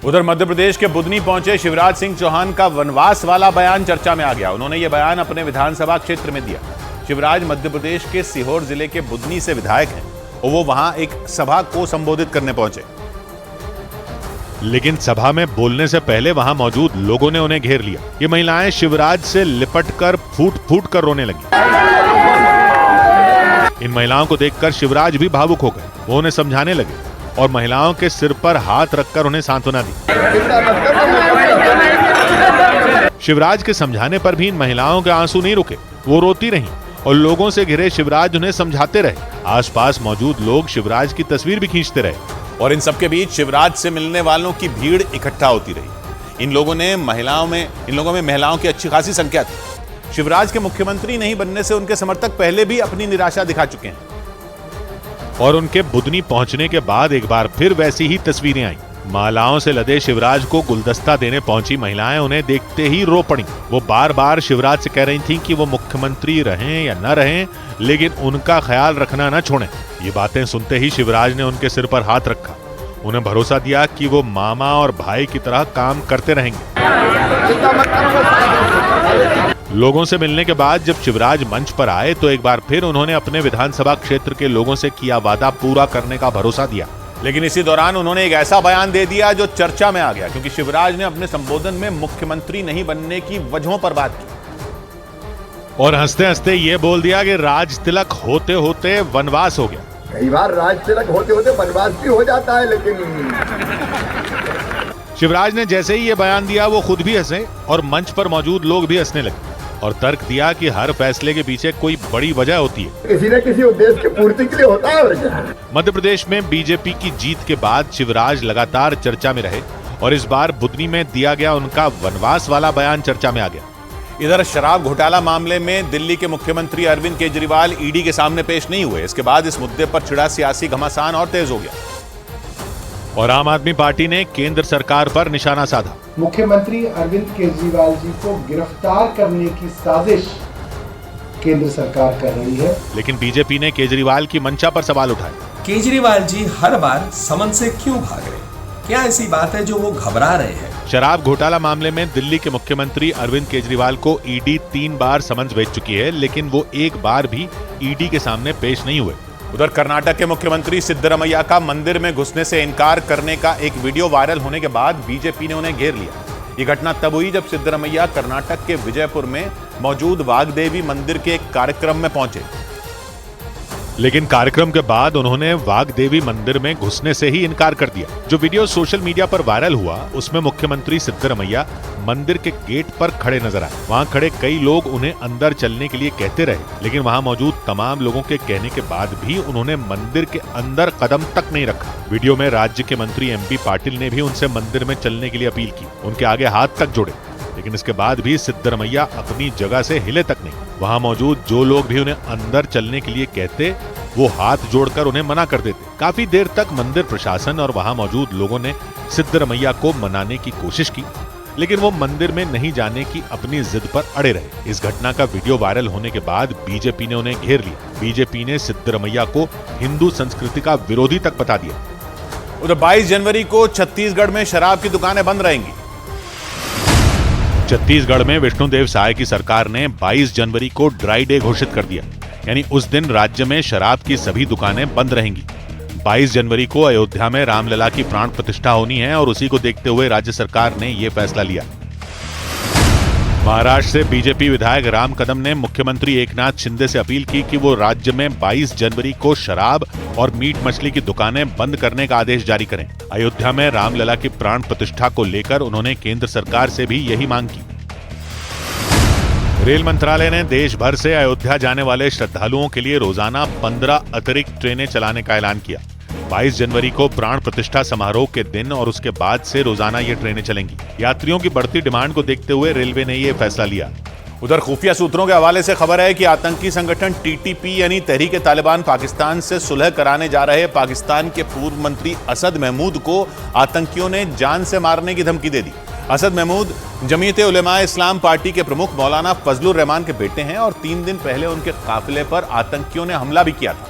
उधर मध्य प्रदेश के बुधनी पहुंचे शिवराज सिंह चौहान का वनवास वाला बयान चर्चा में आ गया। उन्होंने ये बयान अपने विधानसभा क्षेत्र में दिया। शिवराज मध्य प्रदेश के सीहोर जिले के बुधनी से विधायक हैं और वो वहां एक सभा को संबोधित करने पहुंचे, लेकिन सभा में बोलने से पहले वहां मौजूद लोगों ने उन्हें घेर लिया। ये महिलाएं शिवराज से लिपटकर फूट फूट कर रोने लगी। इन महिलाओं को देखकर शिवराज भी भावुक हो गए। वो उन्हें समझाने लगे और महिलाओं के सिर पर हाथ रखकर उन्हें सांत्वना दी। शिवराज के समझाने पर भी इन महिलाओं के आंसू नहीं रुके। वो रोती रहीं और लोगों से घिरे शिवराज उन्हें समझाते रहे। आसपास मौजूद लोग शिवराज की तस्वीर भी खींचते रहे और इन सबके बीच शिवराज से मिलने वालों की भीड़ इकट्ठा होती रही। इन लोगों में महिलाओं की अच्छी खासी संख्या थी। शिवराज के मुख्यमंत्री नहीं बनने से उनके समर्थक पहले भी अपनी निराशा दिखा चुके हैं और उनके बुधनी पहुंचने के बाद एक बार फिर वैसी ही तस्वीरें आई। मालाओं से लदे शिवराज को गुलदस्ता देने पहुंची महिलाएं उन्हें देखते ही रो पड़ी। वो बार बार शिवराज से कह रही थीं कि वो मुख्यमंत्री रहें या न रहें, लेकिन उनका ख्याल रखना न छोड़ें। ये बातें सुनते ही शिवराज ने उनके सिर पर हाथ रखा। उन्हें भरोसा दिया कि वो मामा और भाई की तरह काम करते रहेंगे। लोगों से मिलने के बाद जब शिवराज मंच पर आए तो एक बार फिर उन्होंने अपने विधानसभा क्षेत्र के लोगों से किया वादा पूरा करने का भरोसा दिया। लेकिन इसी दौरान उन्होंने एक ऐसा बयान दे दिया जो चर्चा में आ गया, क्योंकि शिवराज ने अपने संबोधन में मुख्यमंत्री नहीं बनने की वजहों पर बात की और हंसते हंसते ये बोल दिया कि राज तिलक होते होते वनवास हो गया। कई बार राज तिलक होते होते वनवास भी हो जाता है, लेकिन शिवराज ने जैसे ही ये बयान दिया वो खुद भी हंसे और मंच पर मौजूद लोग भी हंसने लगे और तर्क दिया कि हर फैसले के पीछे कोई बड़ी वजह होती है, किसी न किसी उद्देश्य की पूर्ति के लिए होता है। मध्य प्रदेश में बीजेपी की जीत के बाद शिवराज लगातार चर्चा में रहे और इस बार बुधनी में दिया गया उनका वनवास वाला बयान चर्चा में आ गया। इधर शराब घोटाला मामले में दिल्ली के मुख्यमंत्री अरविंद केजरीवाल ईडी के सामने पेश नहीं हुए। इसके बाद इस मुद्दे पर छिड़ा सियासी घमासान और तेज हो गया और आम आदमी पार्टी ने केंद्र सरकार पर निशाना साधा। मुख्यमंत्री अरविंद केजरीवाल जी को गिरफ्तार करने की साजिश केंद्र सरकार कर रही है, लेकिन बीजेपी ने केजरीवाल की मंशा पर सवाल उठाए। केजरीवाल जी हर बार समन से क्यों भाग रहे हैं? क्या ऐसी बात है जो वो घबरा रहे हैं? शराब घोटाला मामले में दिल्ली के मुख्यमंत्री अरविंद केजरीवाल को ईडी 3 बार समन्स भेज चुकी है, लेकिन वो एक बार भी ईडी के सामने पेश नहीं हुए। उधर कर्नाटक के मुख्यमंत्री सिद्धरमैया का मंदिर में घुसने से इनकार करने का एक वीडियो वायरल होने के बाद बीजेपी ने उन्हें घेर लिया। ये घटना तब हुई जब सिद्धरमैया कर्नाटक के विजयपुर में मौजूद वाग्देवी मंदिर के एक कार्यक्रम में पहुंचे, लेकिन कार्यक्रम के बाद उन्होंने वाग्देवी मंदिर में घुसने से ही इनकार कर दिया। जो वीडियो सोशल मीडिया पर वायरल हुआ उसमें मुख्यमंत्री सिद्धरमैया मंदिर के गेट पर खड़े नजर आए। वहां खड़े कई लोग उन्हें अंदर चलने के लिए कहते रहे, लेकिन वहां मौजूद तमाम लोगों के कहने के बाद भी उन्होंने मंदिर के अंदर कदम तक नहीं रखा। वीडियो में राज्य के मंत्री एमपी पाटिल ने भी उनसे मंदिर में चलने के लिए अपील की, उनके आगे हाथ तक जोड़े, लेकिन इसके बाद भी सिद्धरमैया अपनी जगह से हिले तक नहीं। वहां मौजूद जो लोग भी उन्हें अंदर चलने के लिए कहते वो हाथ जोड़कर उन्हें मना कर देते। काफी देर तक मंदिर प्रशासन और वहां मौजूद लोगों ने सिद्धरमैया को मनाने की कोशिश की, लेकिन वो मंदिर में नहीं जाने की अपनी जिद पर अड़े रहे। इस घटना का वीडियो वायरल होने के बाद बीजेपी ने उन्हें घेर लिया। बीजेपी ने सिद्धरमैया को हिंदू संस्कृति का विरोधी तक बता दिया। उधर 22 जनवरी को छत्तीसगढ़ में शराब की दुकानें बंद रहेंगी। छत्तीसगढ़ में विष्णुदेव साय की सरकार ने 22 जनवरी को ड्राई डे घोषित कर दिया, यानी उस दिन राज्य में शराब की सभी दुकानें बंद रहेंगी। 22 जनवरी को अयोध्या में रामलला की प्राण प्रतिष्ठा होनी है और उसी को देखते हुए राज्य सरकार ने यह फैसला लिया। महाराष्ट्र से बीजेपी विधायक राम कदम ने मुख्यमंत्री एकनाथ शिंदे से अपील की कि वो राज्य में 22 जनवरी को शराब और मीट मछली की दुकानें बंद करने का आदेश जारी करें। अयोध्या में रामलला की प्राण प्रतिष्ठा को लेकर उन्होंने केंद्र सरकार से भी यही मांग की। रेल मंत्रालय ने देश भर से अयोध्या जाने वाले श्रद्धालुओं के लिए रोजाना 15 अतिरिक्त ट्रेनें चलाने का ऐलान किया। 22 जनवरी को प्राण प्रतिष्ठा समारोह के दिन और उसके बाद से रोजाना ये ट्रेनें चलेंगी। यात्रियों की बढ़ती डिमांड को देखते हुए रेलवे ने ये फैसला लिया। उधर खुफिया सूत्रों के हवाले से खबर है कि आतंकी संगठन टीटीपी यानी तहरीक तालिबान पाकिस्तान से सुलह कराने जा रहे पाकिस्तान के पूर्व मंत्री असद महमूद को आतंकियों ने जान से मारने की धमकी दे दी। असद महमूद जमीयत उलेमा इस्लाम पार्टी के प्रमुख मौलाना फजलुर रहमान के बेटे हैं और 3 दिन पहले उनके काफिले पर आतंकियों ने हमला भी किया था।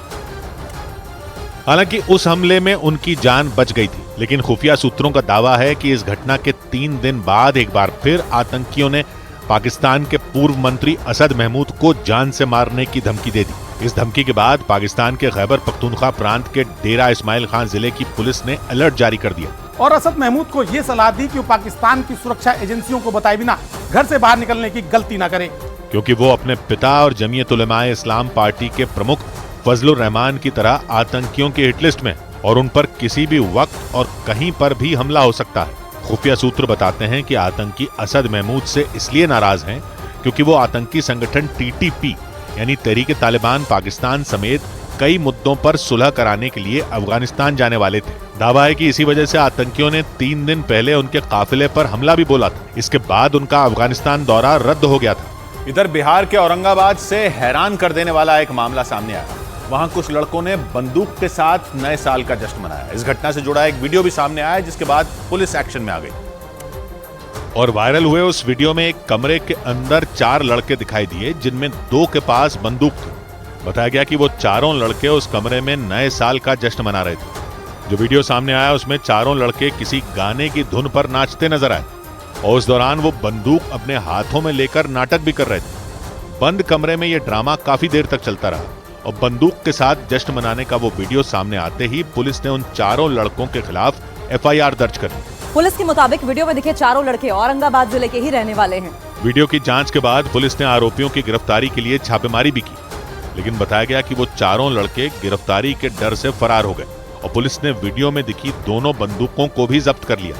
हालांकि उस हमले में उनकी जान बच गई थी, लेकिन खुफिया सूत्रों का दावा है कि इस घटना के 3 दिन बाद एक बार फिर आतंकियों ने पाकिस्तान के पूर्व मंत्री असद महमूद को जान से मारने की धमकी दे दी। इस धमकी के बाद पाकिस्तान के खैबर पख्तूनख्वा प्रांत के डेरा इस्माइल खान जिले की पुलिस ने अलर्ट जारी कर दिया और असद महमूद को यह सलाह दी कि वो पाकिस्तान की सुरक्षा एजेंसियों को बताए बिना घर से बाहर निकलने की गलती न करे, क्योंकि वो अपने पिता और जमीयत उलेमा इस्लाम पार्टी के प्रमुख फजलुर रहमान की तरह आतंकियों की हिटलिस्ट में और उन पर किसी भी वक्त और कहीं पर भी हमला हो सकता है। खुफिया सूत्र बताते हैं कि आतंकी असद महमूद से इसलिए नाराज हैं क्योंकि वो आतंकी संगठन टीटीपी यानी तहरीक तालिबान पाकिस्तान समेत कई मुद्दों पर सुलह कराने के लिए अफगानिस्तान जाने वाले थे। दावा है कि इसी वजह से आतंकियों ने 3 दिन पहले उनके काफिले पर हमला भी बोला था। इसके बाद उनका अफगानिस्तान दौरा रद्द हो गया था। इधर बिहार के औरंगाबाद से हैरान कर देने वाला एक मामला सामने आया। वहां कुछ लड़कों ने बंदूक के साथ नए साल का जश्न मनाया। इस घटना से जुड़ा एक वीडियो भी सामने आया, जिसके बाद पुलिस एक्शन में आ गई और वायरल हुए उस वीडियो में एक कमरे के अंदर 4 लड़के दिखाई दिए, जिनमें 2 के पास बंदूक थी। बताया गया कि वो चारों लड़के उस कमरे में नए साल का जश्न मना रहे थे। जो वीडियो सामने आया उसमें चारों लड़के किसी गाने की धुन पर नाचते नजर आए और उस दौरान वो बंदूक अपने हाथों में लेकर नाटक भी कर रहे थे। बंद कमरे में ये ड्रामा काफी देर तक चलता रहा और बंदूक के साथ जश्न मनाने का वो वीडियो सामने आते ही पुलिस ने उन चारों लड़कों के खिलाफ FIR दर्ज कर दी। पुलिस के मुताबिक वीडियो में दिखे चारों लड़के औरंगाबाद जिले के ही रहने वाले हैं। वीडियो की जांच के बाद पुलिस ने आरोपियों की गिरफ्तारी के लिए छापेमारी भी की, लेकिन बताया गया कि वो चारों लड़के गिरफ्तारी के डर से फरार हो गए और पुलिस ने वीडियो में दिखी दोनों बंदूकों को भी जब्त कर लिया।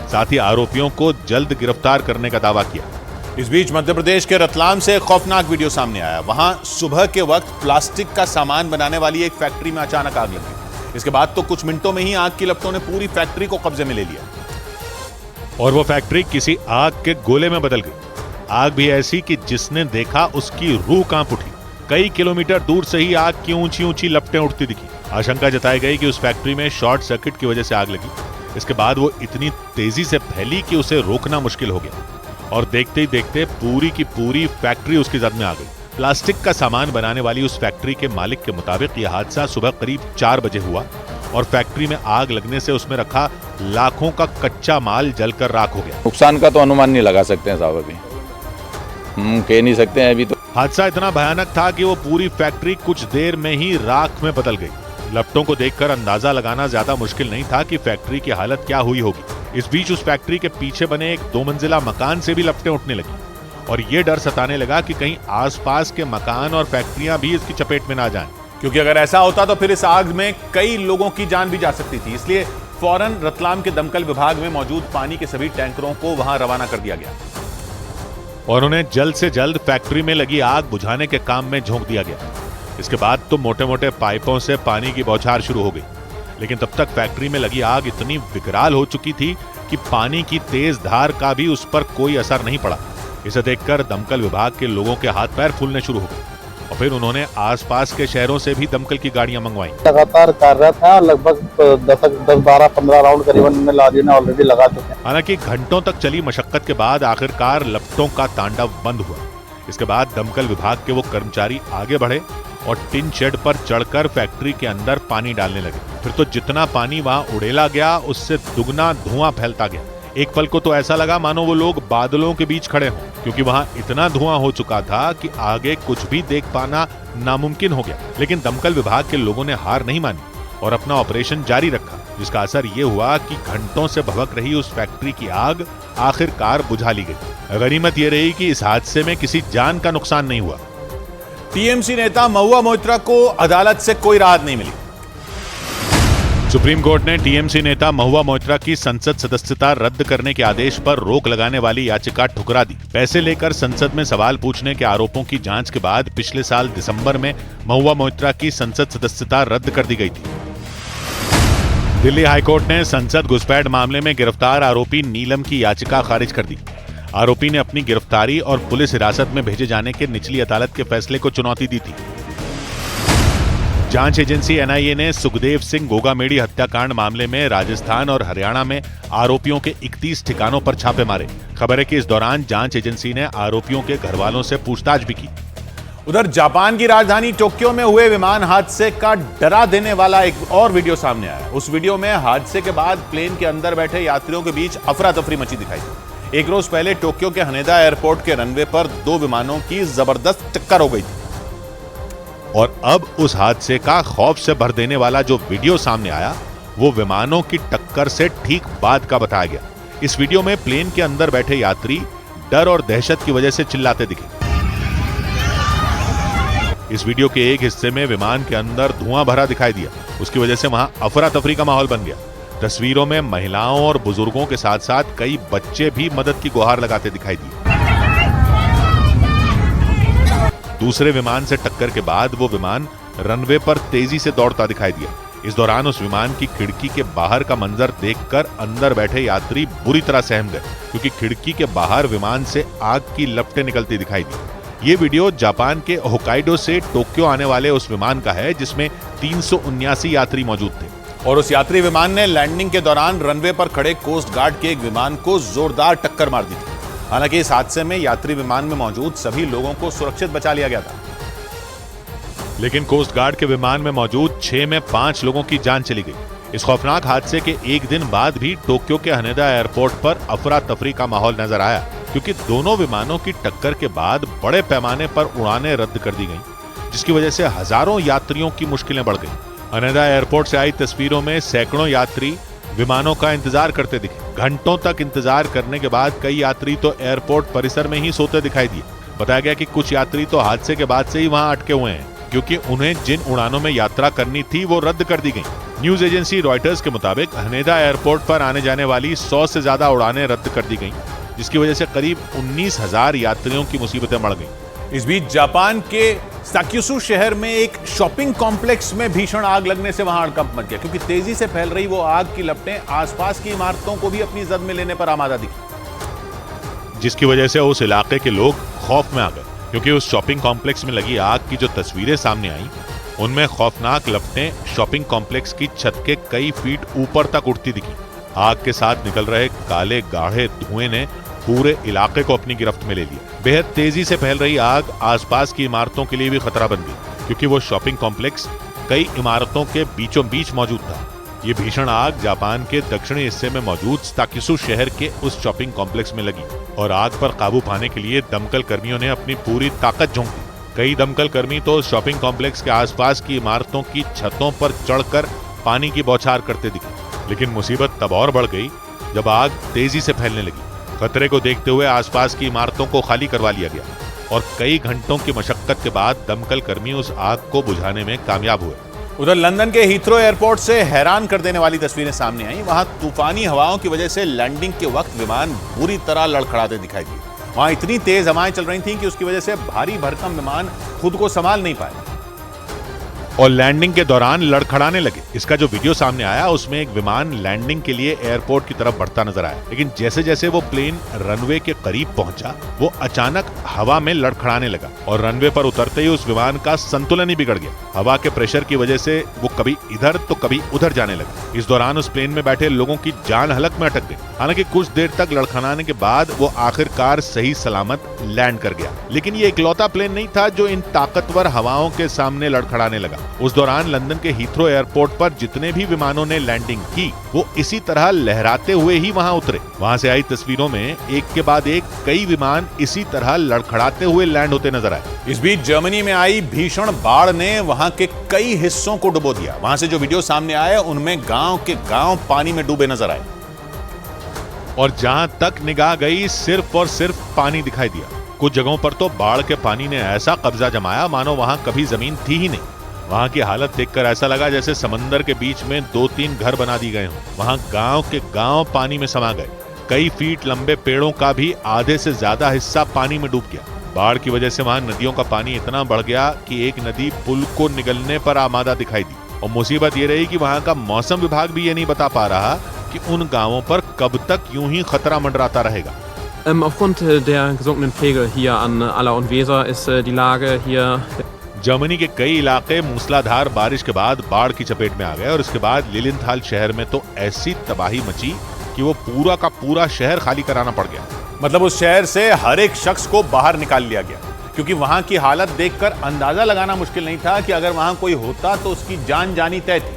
साथ ही आरोपियों को जल्द गिरफ्तार करने का दावा किया। इस बीच मध्य प्रदेश के रतलाम से एक खौफनाक वीडियो सामने आया। वहां सुबह के वक्त प्लास्टिक का सामान बनाने वाली एक फैक्ट्री में अचानक आग लग गई। इसके बाद तो कुछ मिनटों में ही आग की लपटों ने पूरी फैक्ट्री को कब्जे में ले लिया और वो फैक्ट्री किसी आग के गोले में बदल गई। आग भी ऐसी कि जिसने देखा उसकी रूह कांप उठी। कई किलोमीटर दूर से ही आग की ऊंची ऊंची लपटें उठती दिखी। आशंका जताई गई कि उस फैक्ट्री में शॉर्ट सर्किट की वजह से आग लगी। इसके बाद वो इतनी तेजी से फैली कि उसे रोकना मुश्किल हो गया और देखते ही देखते पूरी की पूरी फैक्ट्री उसकी जद में आ गई। प्लास्टिक का सामान बनाने वाली उस फैक्ट्री के मालिक के मुताबिक यह हादसा सुबह करीब 4 बजे हुआ और फैक्ट्री में आग लगने से उसमें रखा लाखों का कच्चा माल जलकर राख हो गया। नुकसान का तो अनुमान नहीं लगा सकते हैं साहब, अभी कह नहीं सकते हैं अभी तो। हादसा इतना भयानक था कि वो पूरी फैक्ट्री कुछ देर में ही राख में बदल गई। लपटों को देखकर अंदाजा लगाना ज्यादा मुश्किल नहीं था कि फैक्ट्री की हालत क्या हुई होगी। इस बीच उस फैक्ट्री के पीछे बने एक 2 मंजिला मकान से भी लपटें उठने लगी और ये डर सताने लगा कि कहीं आसपास के मकान और फैक्ट्रियां भी इसकी चपेट में ना जाएं, क्योंकि अगर ऐसा होता तो फिर इस आग में कई लोगों की जान भी जा सकती थी। इसलिए फौरन रतलाम के दमकल विभाग में मौजूद पानी के सभी टैंकरों को वहां रवाना कर दिया गया और उन्हें जल्द से जल्द फैक्ट्री में लगी आग बुझाने के काम में झोंक दिया गया। इसके बाद तो मोटे मोटे पाइपों से पानी की बौछार शुरू हो गई, लेकिन तब तक फैक्ट्री में लगी आग इतनी विकराल हो चुकी थी कि पानी की तेज धार का भी उस पर कोई असर नहीं पड़ा। इसे देखकर दमकल विभाग के लोगों के हाथ पैर फूलने शुरू हो गए और फिर उन्होंने आसपास के शहरों से भी दमकल की गाड़ियां मंगवाई। लगातार कार्यरत है और लगभग 10-12-15 राउंड करीबन लारी ने ऑलरेडी लगा चुके हैं। हालांकि घंटों तक चली मशक्कत के बाद आखिरकार लपटों का तांडव बंद हुआ। इसके बाद दमकल विभाग के वो कर्मचारी आगे बढ़े और टिन शेड पर चढ़कर फैक्ट्री के अंदर पानी डालने लगे। फिर तो जितना पानी वहां उड़ेला गया उससे दुगना धुआं फैलता गया। एक पल को तो ऐसा लगा मानो वो लोग बादलों के बीच खड़े हों, क्योंकि वहां इतना धुआं हो चुका था कि आगे कुछ भी देख पाना नामुमकिन हो गया। लेकिन दमकल विभाग के लोगों ने हार नहीं मानी और अपना ऑपरेशन जारी रखा, जिसका असर ये हुआ कि घंटों से भभक रही उस फैक्ट्री की आग आखिरकार बुझा ली गई। गनीमत ये रही कि इस हादसे में किसी जान का नुकसान नहीं हुआ। टीएमसी नेता महुआ मोइत्रा को अदालत से कोई राहत नहीं मिली। सुप्रीम कोर्ट ने टीएमसी नेता महुआ मोइत्रा की संसद सदस्यता रद्द करने के आदेश पर रोक लगाने वाली याचिका ठुकरा दी। पैसे लेकर संसद में सवाल पूछने के आरोपों की जांच के बाद पिछले साल दिसंबर में महुआ मोइत्रा की संसद सदस्यता रद्द कर दी गई थी। दिल्ली हाईकोर्ट ने संसद घुसपैठ मामले में गिरफ्तार आरोपी नीलम की याचिका खारिज कर दी। आरोपी ने अपनी गिरफ्तारी और पुलिस हिरासत में भेजे जाने के निचली अदालत के फैसले को चुनौती दी थी। जांच एजेंसी एनआईए ने सुखदेव सिंह गोगामेड़ी हत्याकांड मामले में राजस्थान और हरियाणा में आरोपियों के 31 ठिकानों पर छापे मारे। खबर है कि इस दौरान जांच एजेंसी ने आरोपियों के घरवालों से पूछताछ भी की। उधर जापान की राजधानी टोक्यो में हुए विमान हादसे का डरा देने वाला एक और वीडियो सामने आया। उस वीडियो में हादसे के बाद प्लेन के अंदर बैठे यात्रियों के बीच अफरा तफरी मची दिखाई दी। एक रोज पहले टोक्यो के हनेदा एयरपोर्ट के रनवे पर 2 विमानों की जबरदस्त टक्कर हो गई थी और अब उस हादसे का खौफ से भर देने वाला जो वीडियो सामने आया वो विमानों की टक्कर से ठीक बाद का बताया गया। इस वीडियो में प्लेन के अंदर बैठे यात्री डर और दहशत की वजह से चिल्लाते दिखे। इस वीडियो के एक हिस्से में विमान के अंदर धुआं भरा दिखाई दिया। उसकी वजह से वहां अफरा तफरी का माहौल बन गया। तस्वीरों में महिलाओं और बुजुर्गों के साथ साथ कई बच्चे भी मदद की गुहार लगाते दिखाई दिए। दूसरे विमान से टक्कर के बाद वो विमान रनवे पर तेजी से दौड़ता दिखाई दिया। इस दौरान उस विमान की खिड़की के बाहर का मंजर देखकर अंदर बैठे यात्री बुरी तरह सहम गए, क्योंकि खिड़की के बाहर विमान से आग की लपटें निकलती दिखाई दी। ये वीडियो जापान के होकाइडो से टोक्यो आने वाले उस विमान का है जिसमें 379 यात्री मौजूद थे और उस यात्री विमान ने लैंडिंग के दौरान रनवे पर खड़े कोस्ट गार्ड के एक विमान को जोरदार टक्कर मार दी थी। हालांकि इस हादसे में यात्री विमान में मौजूद सभी लोगों को सुरक्षित बचा लिया गया था, लेकिन कोस्ट गार्ड के विमान में मौजूद 6 में 5 लोगों की जान चली गई। इस खौफनाक हादसे के एक दिन बाद भी टोक्यो के हनेदा एयरपोर्ट पर अफरा तफरी का माहौल नजर आया, क्योंकि दोनों विमानों की टक्कर के बाद बड़े पैमाने पर उड़ानें रद्द कर दी गईं, जिसकी वजह से हजारों यात्रियों की मुश्किलें बढ़ गईं। हनेदा एयरपोर्ट से आई तस्वीरों में सैकड़ों यात्री विमानों का इंतजार करते दिखे। घंटों तक इंतजार करने के बाद कई यात्री तो एयरपोर्ट परिसर में ही सोते दिखाई दिए। बताया गया कि कुछ यात्री तो हादसे के बाद से ही वहां अटके हुए हैं, क्योंकि उन्हें जिन उड़ानों में यात्रा करनी थी वो रद्द कर दी गई। न्यूज एजेंसी रॉयटर्स के मुताबिक हनेदा एयरपोर्ट पर आने जाने वाली 100 से ज्यादा उड़ानें रद्द कर दी गईं, जिसकी वजह से करीब 19,000 यात्रियों की मुसीबतें बढ़ गईं। इस बीच जापान के साक्यूसु शहर में एक शॉपिंग कॉम्प्लेक्स में भीषण आग लगने से वहां हड़कंप मच गया, क्योंकि तेजी से फैल रही वो आग की लपटें आसपास की इमारतों को भी अपनी जद में लेने पर आमादा दिखी, जिसकी वजह से उस इलाके के लोग खौफ में आ गए। क्योंकि उस शॉपिंग कॉम्प्लेक्स में लगी आग की जो तस्वीरें सामने आई उनमें खौफनाक लपटें शॉपिंग कॉम्प्लेक्स की छत के कई फीट ऊपर तक उड़ती दिखी। आग के साथ निकल रहे काले गाढ़े धुएं ने पूरे इलाके को अपनी गिरफ्त में ले लिया। बेहद तेजी से फैल रही आग आसपास की इमारतों के लिए भी खतरा बन गई, क्योंकि वो शॉपिंग कॉम्प्लेक्स कई इमारतों के बीचों बीच मौजूद था। ये भीषण आग जापान के दक्षिणी हिस्से में मौजूद साक्यूसु शहर के उस शॉपिंग कॉम्प्लेक्स में लगी और आग पर काबू पाने के लिए दमकल कर्मियों ने अपनी पूरी ताकत झोंक दी। कई दमकल कर्मी तो शॉपिंग कॉम्प्लेक्स के आसपास की इमारतों की छतों पर चढ़कर पानी की बौछार करते दिखे, लेकिन मुसीबत तब और बढ़ गई जब आग तेजी से फैलने लगी। खतरे को देखते हुए आसपास की इमारतों को खाली करवा लिया गया और कई घंटों की मशक्कत के बाद दमकल कर्मी उस आग को बुझाने में कामयाब हुए। उधर लंदन के हीथ्रो एयरपोर्ट से हैरान कर देने वाली तस्वीरें सामने आई। वहां तूफानी हवाओं की वजह से लैंडिंग के वक्त विमान बुरी तरह लड़खड़ाते दिखाई दिए। वहां इतनी तेज हवाएं चल रही थीं कि उसकी वजह से भारी भरकम विमान खुद को संभाल नहीं पाए और लैंडिंग के दौरान लड़खड़ाने लगे। इसका जो वीडियो सामने आया उसमें एक विमान लैंडिंग के लिए एयरपोर्ट की तरफ बढ़ता नजर आया, लेकिन जैसे जैसे वो प्लेन रनवे के करीब पहुंचा वो अचानक हवा में लड़खड़ाने लगा और रनवे पर उतरते ही उस विमान का संतुलन ही बिगड़ गया। हवा के प्रेशर की वजह से वो कभी इधर तो कभी उधर जाने लगा। इस दौरान उस प्लेन में बैठे लोगों की जान हलक में अटक गई। हालांकि कुछ देर तक लड़खड़ाने के बाद वो आखिरकार सही सलामत लैंड कर गया, लेकिन ये इकलौता प्लेन नहीं था जो इन ताकतवर हवाओं के सामने लड़खड़ाने लगा। उस दौरान लंदन के हीथ्रो एयरपोर्ट पर जितने भी विमानों ने लैंडिंग की वो इसी तरह लहराते हुए ही वहां उतरे। वहां से आई तस्वीरों में एक के बाद एक कई विमान इसी तरह लड़खड़ाते हुए लैंड होते नजर आए। इस बीच जर्मनी में आई भीषण बाढ़ ने वहां के कई हिस्सों को डुबो दिया। वहां से जो वीडियो सामने आए उनमें गांव के गांव पानी में डूबे नजर आए और जहां तक निगाह गई सिर्फ और सिर्फ पानी दिखाई दिया। कुछ जगहों पर तो बाढ़ के पानी ने ऐसा कब्जा जमाया मानो वहां कभी जमीन थी ही नहीं। वहां की हालत देखकर ऐसा लगा जैसे समंदर के बीच में 2-3 घर बना दिए गए हों। वहां गांव के गांव पानी में समा गए। कई फीट लंबे पेड़ों का भी आधे से ज्यादा हिस्सा पानी में डूब गया। बाढ़ की वजह से वहां नदियों का पानी इतना बढ़ गया कि एक नदी पुल को निगलने पर आमादा दिखाई दी। और मुसीबत ये रही कि वहां का मौसम विभाग भी ये नहीं बता पा रहा कि उन गांवों पर कब तक यूं ही खतरा मंडराता रहेगा। Aufgrund der gesunkenen Pegel hier an Aller und Weser ist die Lage hier. Germany के कई इलाके मूसलाधार बारिश के बाद बाढ़ की चपेट में आ गए और इसके बाद लिलिनथाल शहर में तो ऐसी तबाही मची कि वो पूरा का पूरा शहर खाली कराना पड़ गया। मतलब उस शहर से हर एक शख्स को बाहर निकाल लिया गया, क्योंकि वहां की हालत देखकर अंदाजा लगाना मुश्किल नहीं था कि अगर वहां कोई होता तो उसकी जान जानी तय थी,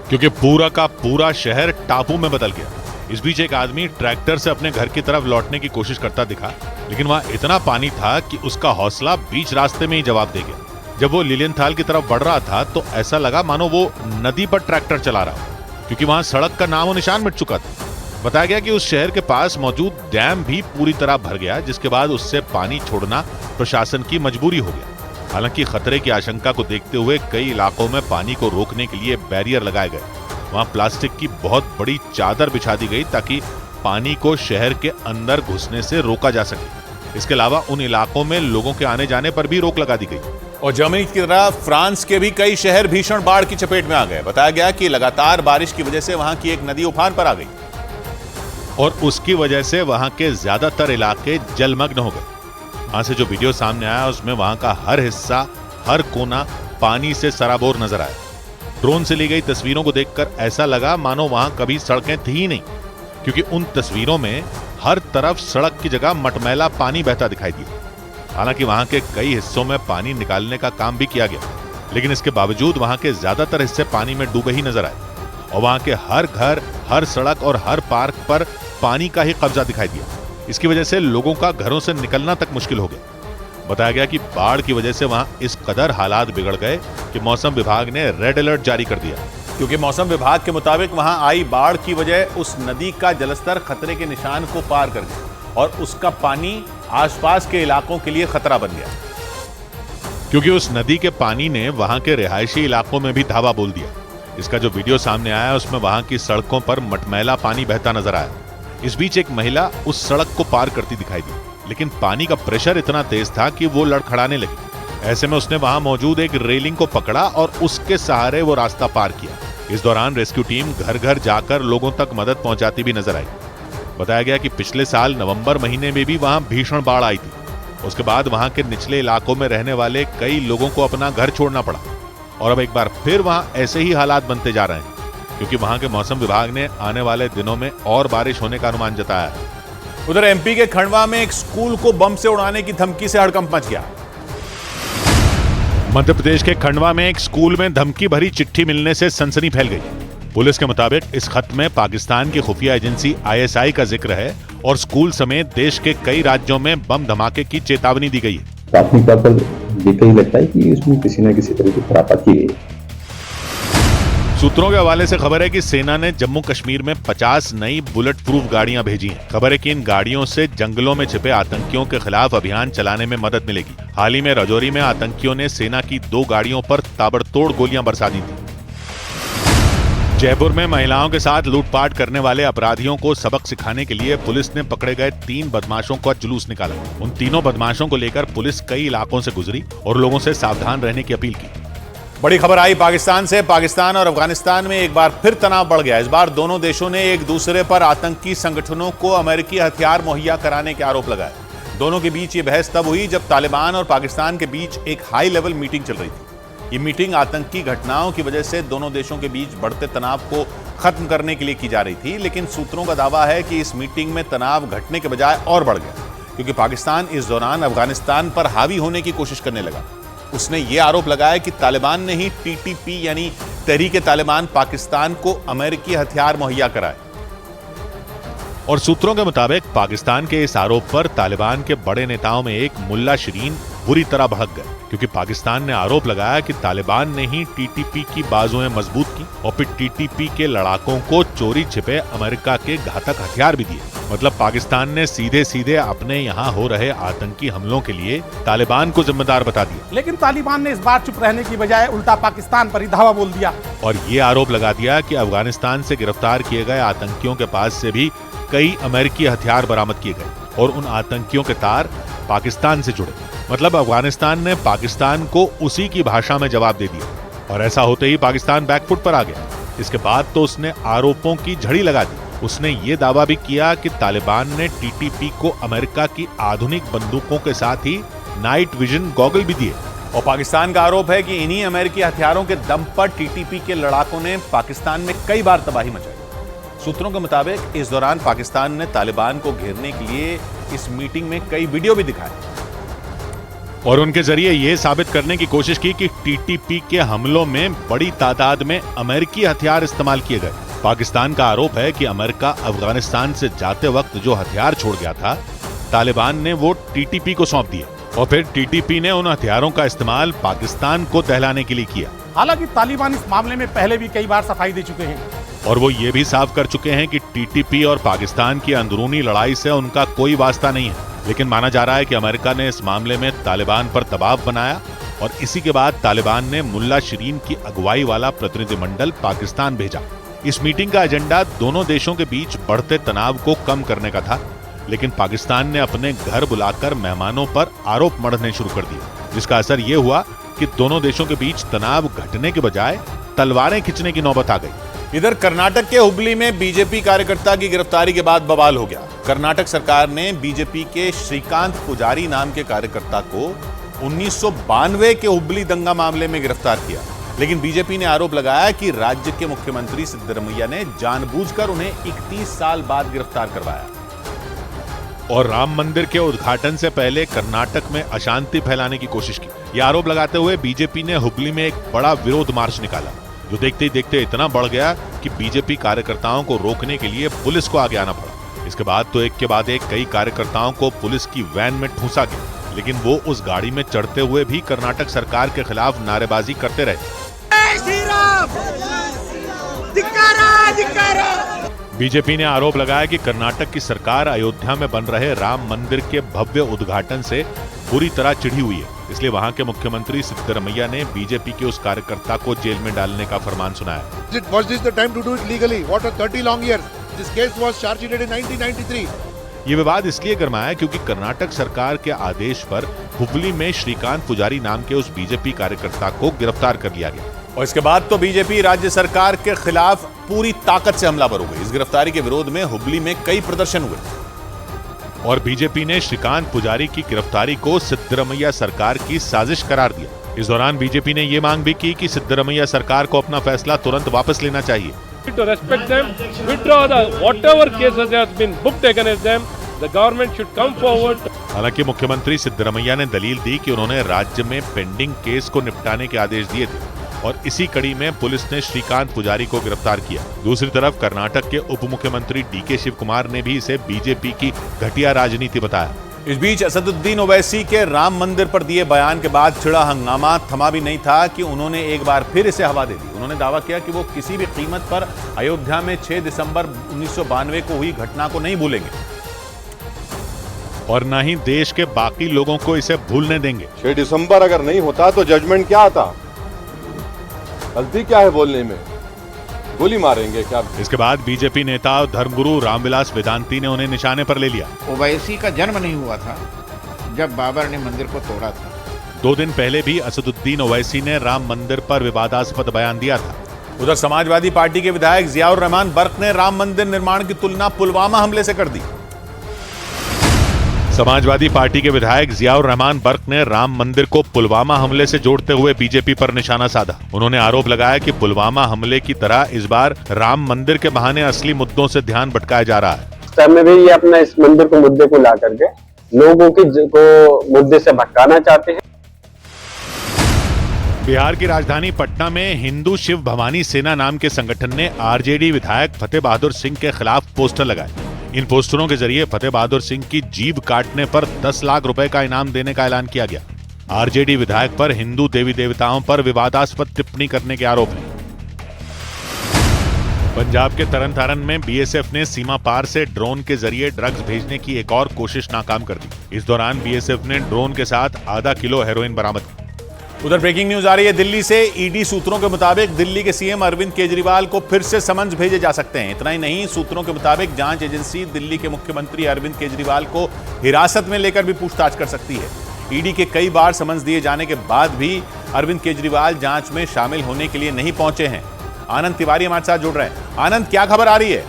क्योंकि पूरा का पूरा शहर टापू में बदल गया। इस बीच एक आदमी ट्रैक्टर से अपने घर की तरफ लौटने की कोशिश करता दिखा, लेकिन वहां इतना पानी था कि उसका हौसला बीच रास्ते में ही जवाब दे गया। जब वो लिलियनथाल की तरफ बढ़ रहा था तो ऐसा लगा मानो वो नदी पर ट्रैक्टर चला रहा हो, क्योंकि वहां सड़क का नामो निशान मिट चुका था। बताया गया कि उस शहर के पास मौजूद डैम भी पूरी तरह भर गया, जिसके बाद उससे पानी छोड़ना प्रशासन की मजबूरी हो गया। हालांकि खतरे की आशंका को देखते हुए कई इलाकों में पानी को रोकने के लिए बैरियर लगाए गए। वहां प्लास्टिक की बहुत बड़ी चादर बिछा दी गई ताकि पानी को शहर के अंदर घुसने से रोका जा सके। इसके अलावा उन इलाकों में लोगों के आने जाने पर भी रोक लगा दी गई। और जर्मनी की तरह फ्रांस के भी कई शहर भीषण बाढ़ की चपेट में आ गए। बताया गया कि लगातार बारिश की वजह से वहां की एक नदी उफान पर आ गई और उसकी वजह से वहां के ज्यादातर इलाके जलमग्न हो गए। वहां से जो वीडियो सामने आया उसमें वहां का हर हिस्सा, हर कोना पानी से सराबोर नजर आया। ड्रोन से ली गई तस्वीरों को देखकर ऐसा लगा मानो वहां कभी सड़कें थी ही नहीं, क्योंकि उन तस्वीरों में हर तरफ सड़क की जगह मटमैला पानी बहता दिखाई दिया। हालांकि वहां के कई हिस्सों में पानी निकालने का काम भी किया गया, लेकिन इसके बावजूद वहां के ज्यादातर हिस्से पानी में डूबे ही नजर आए और वहां के हर घर, हर सड़क और हर पार्क पर पानी का ही कब्जा दिखाई दिया। इसकी वजह से लोगों का घरों से निकलना तक मुश्किल हो गया। बताया गया कि बाढ़ की वजह से वहां इस कदर हालात बिगड़ गए कि मौसम विभाग ने रेड अलर्ट जारी कर दिया, क्योंकि मौसम विभाग के मुताबिक वहां आई बाढ़ की वजह उस नदी का जलस्तर खतरे के निशान को पार कर गया और उसका पानी आसपास के इलाकों के लिए खतरा बन गया, क्योंकि उस नदी के पानी ने वहां के रिहायशी इलाकों में भी धावा बोल दिया। इसका जो वीडियो सामने आया उसमें वहां की सड़कों पर मटमैला पानी बहता नजर आया। इस बीच एक महिला उस सड़क को पार करती दिखाई दी, लेकिन पानी का प्रेशर इतना तेज था कि वो लड़खड़ाने लगी। ऐसे में उसने वहां मौजूद एक रेलिंग को पकड़ा और उसके सहारे वो रास्ता पार किया। इस दौरान रेस्क्यू टीम घर घर जाकर लोगों तक मदद पहुंचाती भी नजर आई। बताया गया कि पिछले साल नवंबर महीने में भी वहां भीषण बाढ़ आई थी। उसके बाद वहां के निचले इलाकों में रहने वाले कई लोगों को अपना घर छोड़ना पड़ा और अब एक बार फिर वहां ऐसे ही हालात बनते जा रहे हैं, क्योंकि वहां के मौसम विभाग ने आने वाले दिनों में और बारिश होने का अनुमान जताया है। उधर एमपी के खंडवा में एक स्कूल को बम से उड़ाने की धमकी से हड़कंप मच गया। मध्य प्रदेश के खंडवा में एक स्कूल में धमकी भरी चिट्ठी मिलने से सनसनी फैल गई। पुलिस के मुताबिक इस खत में पाकिस्तान की खुफिया एजेंसी ISI का जिक्र है और स्कूल समेत देश के कई राज्यों में बम धमाके की चेतावनी दी गई है। प्राथमिक तौर पर ये कहीं लगता है कि इसमें किसी न किसी तरह की खराबत की गई। सूत्रों के हवाले से खबर है कि सेना ने जम्मू कश्मीर में 50 नई बुलेट प्रूफ गाड़ियां भेजी हैं। खबर है कि इन गाड़ियों से जंगलों में छिपे आतंकियों के खिलाफ अभियान चलाने में मदद मिलेगी। हाल ही में राजौरी में आतंकियों ने सेना की 2 गाड़ियों पर ताबड़तोड़ गोलियां बरसा दी थी। जयपुर में महिलाओं के साथ लूटपाट करने वाले अपराधियों को सबक सिखाने के लिए पुलिस ने पकड़े गए 3 बदमाशों का जुलूस निकाला। उन तीनों बदमाशों को लेकर पुलिस कई इलाकों से गुजरी और लोगों से सावधान रहने की अपील की। बड़ी खबर आई पाकिस्तान से। पाकिस्तान और अफगानिस्तान में एक बार फिर तनाव बढ़ गया। इस बार दोनों देशों ने एक दूसरे पर आतंकी संगठनों को अमेरिकी हथियार मुहैया कराने के आरोप लगाए। दोनों के बीच ये बहस तब हुई जब तालिबान और पाकिस्तान के बीच एक हाई लेवल मीटिंग चल रही थी। ये मीटिंग आतंकी घटनाओं की वजह से दोनों देशों के बीच बढ़ते तनाव को खत्म करने के लिए की जा रही थी, लेकिन सूत्रों का दावा है कि इस मीटिंग में तनाव घटने के बजाय और बढ़ गया, क्योंकि पाकिस्तान इस दौरान अफगानिस्तान पर हावी होने की कोशिश करने लगा। उसने ये आरोप लगाया कि तालिबान ने ही TTP यानी तहरीक तालिबान पाकिस्तान को अमेरिकी हथियार मुहैया कराए। और सूत्रों के मुताबिक पाकिस्तान के इस आरोप पर तालिबान के बड़े नेताओं में एक मुल्ला शिरीन बुरी तरह भड़क गए, क्योंकि पाकिस्तान ने आरोप लगाया कि तालिबान ने ही TTP की बाजुएं मजबूत की और फिर TTP के लड़ाकों को चोरी छिपे अमेरिका के घातक हथियार भी दिए। मतलब पाकिस्तान ने सीधे सीधे अपने यहाँ हो रहे आतंकी हमलों के लिए तालिबान को जिम्मेदार बता दिया। लेकिन तालिबान ने इस बार चुप रहने की बजाय उल्टा पाकिस्तान पर ही धावा बोल दिया और ये आरोप लगा दिया कि अफगानिस्तान से गिरफ्तार किए गए आतंकियों के पास से भी कई अमेरिकी हथियार बरामद किए गए और उन आतंकियों के तार पाकिस्तान से जुड़े। मतलब अफगानिस्तान ने पाकिस्तान को उसी की भाषा में जवाब दे दिया और ऐसा होते ही पाकिस्तान बैकफुट पर आ गया। इसके बाद तो उसने आरोपों की झड़ी लगा दी उसने ये दावा भी किया कि तालिबान ने टीटीपी को अमेरिका की आधुनिक बंदूकों के साथ ही नाइट विजन गॉगल भी दिए। और पाकिस्तान का आरोप है कि इन्हीं अमेरिकी हथियारों के दम पर टीटीपी के लड़ाकों ने पाकिस्तान में कई बार तबाही मचाई। सूत्रों के मुताबिक इस दौरान पाकिस्तान ने तालिबान को घेरने के लिए इस मीटिंग में कई वीडियो भी दिखाए और उनके जरिए यह साबित करने की कोशिश की कि टीटीपी के हमलों में बड़ी तादाद में अमेरिकी हथियार इस्तेमाल किए गए। पाकिस्तान का आरोप है कि अमेरिका अफगानिस्तान से जाते वक्त जो हथियार छोड़ गया था, तालिबान ने वो टीटीपी को सौंप दिए और फिर टीटीपी ने उन हथियारों का इस्तेमाल पाकिस्तान को दहलाने के लिए किया। हालांकि तालिबान इस मामले में पहले भी कई बार सफाई दे चुके हैं और वो ये भी साफ कर चुके हैं कि टीटीपी और पाकिस्तान की अंदरूनी लड़ाई से उनका कोई वास्ता नहीं है। लेकिन माना जा रहा है कि अमेरिका ने इस मामले में तालिबान पर दबाव बनाया और इसी के बाद तालिबान ने मुल्ला शिरीन की अगुवाई वाला प्रतिनिधिमंडल पाकिस्तान भेजा। इस मीटिंग का एजेंडा दोनों देशों के बीच बढ़ते तनाव को कम करने का था, लेकिन पाकिस्तान ने अपने घर बुलाकर मेहमानों पर आरोप मढ़ने शुरू कर दिए, जिसका असर ये हुआ कि दोनों देशों के बीच तनाव घटने के बजाय तलवारें खींचने की नौबत आ गई। इधर कर्नाटक के हुबली में बीजेपी कार्यकर्ता की गिरफ्तारी के बाद बवाल हो गया। कर्नाटक सरकार ने बीजेपी के श्रीकांत पुजारी नाम के कार्यकर्ता को 1992 के हुबली दंगा मामले में गिरफ्तार किया, लेकिन बीजेपी ने आरोप लगाया कि राज्य के मुख्यमंत्री सिद्धरमैया ने जानबूझकर उन्हें 31 साल बाद गिरफ्तार करवाया और राम मंदिर के उद्घाटन से पहले कर्नाटक में अशांति फैलाने की कोशिश की। यह आरोप लगाते हुए बीजेपी ने हुबली में एक बड़ा विरोध मार्च निकाला, जो देखते ही देखते इतना बढ़ गया कि बीजेपी कार्यकर्ताओं को रोकने के लिए पुलिस को आगे आना पड़ा। इसके बाद तो एक के बाद एक कई कार्यकर्ताओं को पुलिस की वैन में ठूंसा गया, लेकिन वो उस गाड़ी में चढ़ते हुए भी कर्नाटक सरकार के खिलाफ नारेबाजी करते रहे। बीजेपी ने आरोप लगाया कि कर्नाटक की सरकार अयोध्या में बन रहे राम मंदिर के भव्य उद्घाटन से पूरी तरह चिढ़ी हुई है, इसलिए वहां के मुख्यमंत्री सिद्धरमैया ने बीजेपी के उस कार्यकर्ता को जेल में डालने का फरमान सुनाया। Was this the time to do it legally? What a 30 long years. This case was charged in 1993. ये विवाद इसलिए गरमाया क्योंकि कर्नाटक सरकार के आदेश पर हुबली में श्रीकांत पुजारी नाम के उस बीजेपी कार्यकर्ता को गिरफ्तार कर लिया गया और इसके बाद तो बीजेपी राज्य सरकार के खिलाफ पूरी ताकत से हमलावर हो गई। इस गिरफ्तारी के विरोध में हुबली में कई प्रदर्शन हुए और बीजेपी ने श्रीकांत पुजारी की गिरफ्तारी को सिद्धरमैया सरकार की साजिश करार दिया। इस दौरान बीजेपी ने ये मांग भी की कि सिद्धरमैया सरकार को अपना फैसला तुरंत वापस लेना चाहिए। To respect them, withdraw whatever cases has been booked against them. The government should come forward. हालांकि मुख्यमंत्री सिद्धरमैया ने दलील दी कि उन्होंने राज्य में पेंडिंग केस को निपटाने के आदेश दिए थे और इसी कड़ी में पुलिस ने श्रीकांत पुजारी को गिरफ्तार किया। दूसरी तरफ कर्नाटक के उप मुख्यमंत्री डीके शिव कुमार ने भी इसे बीजेपी की घटिया राजनीति बताया। इस बीच असदुद्दीन ओवैसी के राम मंदिर पर दिए बयान के बाद छिड़ा हंगामा थमा भी नहीं था कि उन्होंने एक बार फिर इसे हवा दे दी। उन्होंने दावा किया कि वो किसी भी कीमत पर अयोध्या में 6 दिसंबर 1992 को हुई घटना को नहीं भूलेंगे और न ही देश के बाकी लोगों को इसे भूलने देंगे। 6 दिसंबर अगर नहीं होता तो जजमेंट क्या आता? गलती क्या है बोलने में? गोली मारेंगे क्या? इसके बाद बीजेपी नेता धर्मगुरु रामविलास वेदांती ने उन्हें निशाने पर ले लिया। ओवैसी का जन्म नहीं हुआ था जब बाबर ने मंदिर को तोड़ा था। 2 दिन पहले भी असदुद्दीन ओवैसी ने राम मंदिर पर विवादास्पद बयान दिया था। उधर समाजवादी पार्टी के विधायक जियाउर रहमान बर्क ने राम मंदिर निर्माण की तुलना पुलवामा हमले से कर दी। समाजवादी पार्टी के विधायक जियाउर रहमान बर्क ने राम मंदिर को पुलवामा हमले से जोड़ते हुए बीजेपी पर निशाना साधा। उन्होंने आरोप लगाया कि पुलवामा हमले की तरह इस बार राम मंदिर के बहाने असली मुद्दों से ध्यान भटकाया जा रहा है। इस समय भी ये अपना इस मंदिर को मुद्दे को ला करके लोगों को मुद्दे से भटकाना चाहते हैं। बिहार की राजधानी पटना में हिंदू शिव भवानी सेना नाम के संगठन ने आरजेडी विधायक फतेह बहादुर सिंह के खिलाफ पोस्टर लगाए। इन पोस्टरों के जरिए फतेह बहादुर सिंह की जीभ काटने पर 10 लाख रुपए का इनाम देने का ऐलान किया गया। आरजेडी विधायक पर हिंदू देवी देवताओं पर विवादास्पद टिप्पणी करने के आरोप हैं। पंजाब के तरन तारण में बीएसएफ ने सीमा पार से ड्रोन के जरिए ड्रग्स भेजने की एक और कोशिश नाकाम कर दी। इस दौरान बीएसएफ ने ड्रोन के साथ आधा किलो हेरोइन बरामद की। उधर ब्रेकिंग न्यूज आ रही है दिल्ली से। ईडी सूत्रों के मुताबिक दिल्ली के सीएम अरविंद केजरीवाल को फिर से समन्स भेजे जा सकते हैं। इतना ही नहीं, सूत्रों के मुताबिक जांच एजेंसी दिल्ली के मुख्यमंत्री अरविंद केजरीवाल को हिरासत में लेकर भी पूछताछ कर सकती है। ईडी के कई बार समन्स दिए जाने के बाद भी अरविंद केजरीवाल जांच में शामिल होने के लिए नहीं पहुंचे हैं। आनंद तिवारी हमारे साथ जुड़ रहे हैं। आनंद, क्या खबर आ रही है?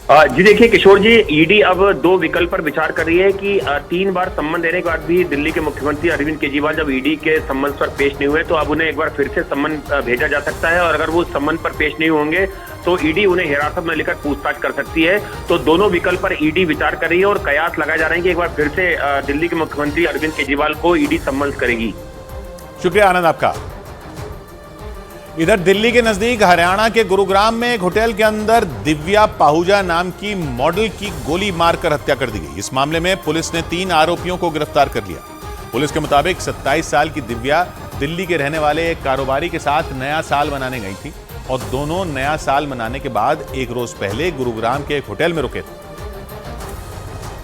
जी देखिए किशोर जी, ईडी अब दो विकल्प पर विचार कर रही है कि 3 बार सम्मन देने के बाद भी दिल्ली के मुख्यमंत्री अरविंद केजरीवाल जब ईडी के सम्मन पर पेश नहीं हुए तो अब उन्हें एक बार फिर से सम्मन भेजा जा सकता है, और अगर वो सम्मन पर पेश नहीं होंगे तो ईडी उन्हें हिरासत में लेकर पूछताछ कर सकती है। तो दोनों विकल्प पर ईडी विचार कर रही है और कयास लगाए जा रहे हैं कि एक बार फिर से दिल्ली के मुख्यमंत्री अरविंद केजरीवाल को ईडी सम्मन करेगी। शुक्रिया आनंद आपका। इधर दिल्ली के नजदीक हरियाणा के गुरुग्राम में एक होटल के अंदर दिव्या पाहुजा नाम की मॉडल की गोली मारकर हत्या कर दी गई। इस मामले में पुलिस ने 3 आरोपियों को गिरफ्तार कर लिया। पुलिस के मुताबिक 27 साल की दिव्या दिल्ली के रहने वाले एक कारोबारी के साथ नया साल मनाने गई थी और दोनों नया साल मनाने के बाद एक रोज पहले गुरुग्राम के एक होटल में रुके थे।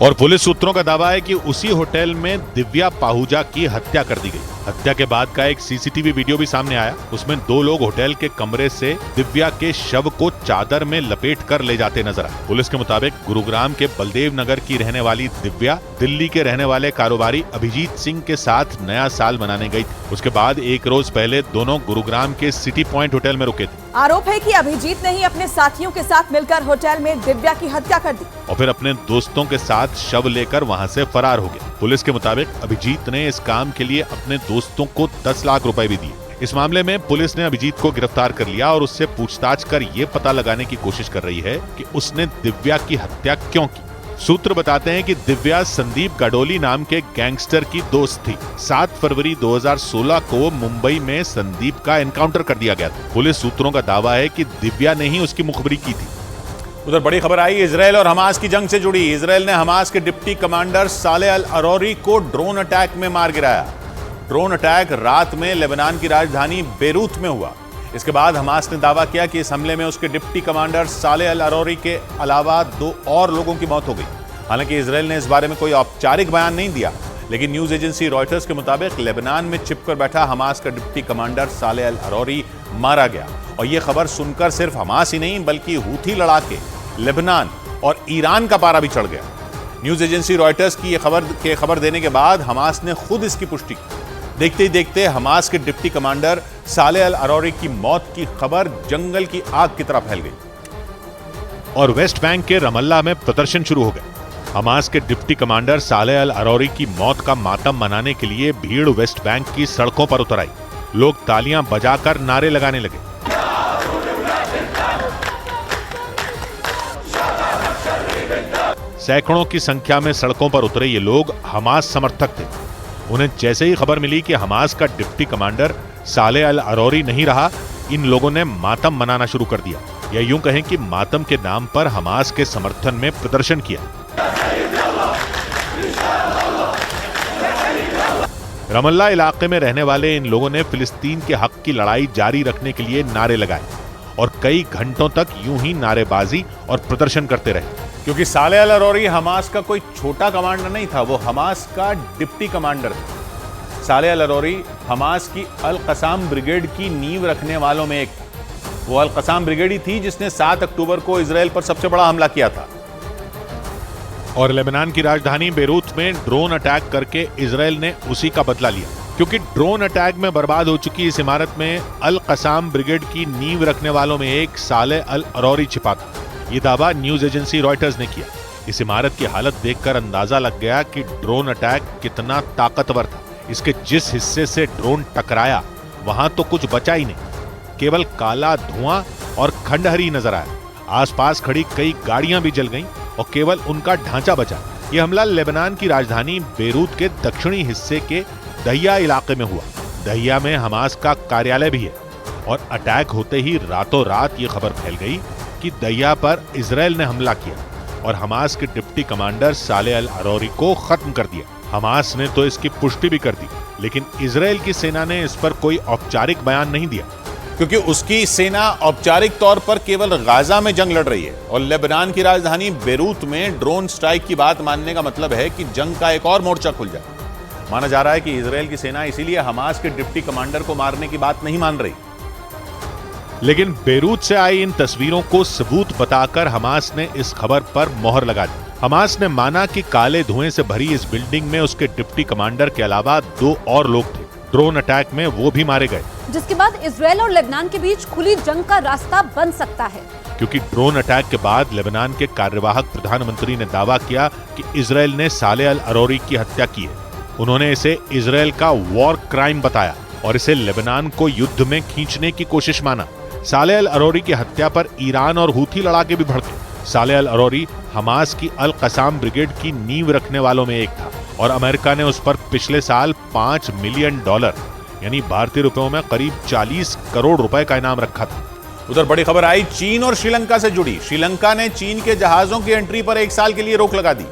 और पुलिस सूत्रों का दावा है कि उसी होटल में दिव्या पाहुजा की हत्या कर दी गई। हत्या के बाद का एक सीसीटीवी वीडियो भी सामने आया। उसमें 2 लोग होटल के कमरे से दिव्या के शव को चादर में लपेट कर ले जाते नजर आए। पुलिस के मुताबिक गुरुग्राम के बलदेव नगर की रहने वाली दिव्या दिल्ली के रहने वाले कारोबारी अभिजीत सिंह के साथ नया साल मनाने गई थी। उसके बाद एक रोज पहले दोनों गुरुग्राम के सिटी पॉइंट होटल में रुके थे। आरोप है कि अभिजीत ने ही अपने साथियों के साथ मिलकर होटल में दिव्या की हत्या कर दी और फिर अपने दोस्तों के साथ शव लेकर वहां से फरार हो गए। पुलिस के मुताबिक अभिजीत ने इस काम के लिए अपने दोस्तों को 10 लाख रुपए भी दिए। इस मामले में पुलिस ने अभिजीत को गिरफ्तार कर लिया और उससे पूछताछ कर ये पता लगाने की कोशिश कर रही है कि उसने दिव्या की हत्या क्यों की। सूत्र बताते हैं कि दिव्या संदीप गाडोली नाम के गैंगस्टर की दोस्त थी। 7 फरवरी 2016 को मुंबई में संदीप का एनकाउंटर कर दिया गया था। पुलिस सूत्रों का दावा है कि दिव्या ने ही उसकी मुखबिरी की थी। उधर बड़ी खबर आई इजराइल और हमास की जंग से जुड़ी। इजराइल ने हमास के डिप्टी कमांडर सालेह अल अरोरी को ड्रोन अटैक में मार गिराया। ड्रोन अटैक रात में लेबनान की राजधानी बेरूत में हुआ। इसके बाद हमास ने दावा किया कि इस हमले में उसके डिप्टी कमांडर सालेह अल अरोरी के अलावा 2 और लोगों की मौत हो गई। हालांकि इजराइल ने इस बारे में कोई औपचारिक बयान नहीं दिया, लेकिन न्यूज एजेंसी रॉयटर्स के मुताबिक लेबनान में छिपकर बैठा हमास का डिप्टी कमांडर सालेह अल अरोरी मारा गया। और यह खबर सुनकर सिर्फ हमास ही नहीं बल्कि हूथी लड़ाके, लेबनान और ईरान का पारा भी चढ़ गया। न्यूज एजेंसी रॉयटर्स की यह खबर देने के बाद हमास ने खुद इसकी पुष्टि की। देखते ही देखते हमास के डिप्टी कमांडर सालेह अल अरोरी की मौत की खबर जंगल की आग की तरह फैल गई और वेस्ट बैंक के रमल्ला में प्रदर्शन शुरू हो गए। हमास के डिप्टी कमांडर सालेह अल अरोरी की मौत का मातम मनाने के लिए भीड़ वेस्ट बैंक की सड़कों पर उतर आई। लोग तालियां बजाकर नारे लगाने लगे। सैकड़ों की संख्या में सड़कों पर उतरे ये लोग हमास समर्थक थे। उन्हें जैसे ही खबर मिली कि हमास का डिप्टी कमांडर सालेह अल अरोरी नहीं रहा, इन लोगों ने मातम मनाना शुरू कर दिया, या यूं कहें कि मातम के नाम पर हमास के समर्थन में प्रदर्शन किया। रमल्ला इलाके में रहने वाले इन लोगों ने फिलिस्तीन के हक की लड़ाई जारी रखने के लिए नारे लगाए और कई घंटों तक यूं ही नारेबाजी और प्रदर्शन करते रहे। क्योंकि सालेह अल अरोरी हमास का कोई छोटा कमांडर नहीं था, वो हमास का डिप्टी कमांडर था। सालेह अल अरोरी हमास की अल कसाम ब्रिगेड की नींव रखने वालों में एक था। वो अल कसाम ब्रिगेड ही थी जिसने 7 अक्टूबर को इजराइल पर सबसे बड़ा हमला किया था और लेबनान की राजधानी बेरूत में ड्रोन अटैक करके इजराइल ने उसी का बदला लिया। क्योंकि ड्रोन अटैक में बर्बाद हो चुकी इस इमारत में अल कसाम ब्रिगेड की नींव रखने वालों में एक सालेह अल अरोरी छिपा था। ये दावा न्यूज एजेंसी रॉयटर्स ने किया। इस इमारत की हालत देखकर अंदाजा लग गया कि ड्रोन अटैक कितना ताकतवर था। इसके जिस हिस्से से ड्रोन टकराया वहां तो कुछ बचा ही नहीं, केवल काला धुआं और खंडहरी नजर आया। आसपास खड़ी कई गाड़ियां भी जल गईं और केवल उनका ढांचा बचा। यह हमला लेबनान की राजधानी बेरूत के दक्षिणी हिस्से के दहिया इलाके में हुआ। दहिया में हमास का कार्यालय भी है और अटैक होते ही रातों रात ये खबर फैल गई कि दहिया पर इजराइल ने हमला किया और हमास के डिप्टी कमांडर सालेह अल अरोरी को खत्म कर दिया। हमास ने तो इसकी पुष्टि भी कर दी, लेकिन इजराइल की सेना ने इस पर कोई औपचारिक बयान नहीं दिया, क्योंकि उसकी सेना औपचारिक तौर पर केवल गाजा में जंग लड़ रही है और लेबनान की राजधानी बेरूत में ड्रोन स्ट्राइक की बात मानने का मतलब है कि जंग का एक और मोर्चा खुल जाए। माना जा रहा है कि इजराइल की सेना इसीलिए हमास के डिप्टी कमांडर को मारने की बात नहीं मान रही। लेकिन बेरूत से आई इन तस्वीरों को सबूत बताकर हमास ने इस खबर पर मोहर लगा दी। हमास ने माना कि काले धुएं से भरी इस बिल्डिंग में उसके डिप्टी कमांडर के अलावा 2 और लोग थे। ड्रोन अटैक में वो भी मारे गए। जिसके बाद इजरायल और लेबनान के बीच खुली जंग का रास्ता बन सकता है। क्योंकि ड्रोन अटैक के बाद लेबनान के कार्यवाहक प्रधानमंत्री ने दावा किया कि इजरायल ने साले अल अरोरी की हत्या की है। उन्होंने इसे इजरायल का वॉर क्राइम बताया और इसे लेबनान को युद्ध में खींचने की कोशिश माना। साले अल अरोरी की हत्या पर ईरान और हूथी लड़ाके भी भड़के। साले अल अरोरी हमास की अल कसाम ब्रिगेड की नींव रखने वालों में एक था और अमेरिका ने उस पर पिछले साल $5 मिलियन यानी भारतीय रुपयों में करीब 40 करोड़ रुपए का इनाम रखा था। उधर बड़ी खबर आई चीन और श्रीलंका से जुड़ी। श्रीलंका ने चीन के जहाजों की एंट्री पर 1 साल के लिए रोक लगा दी।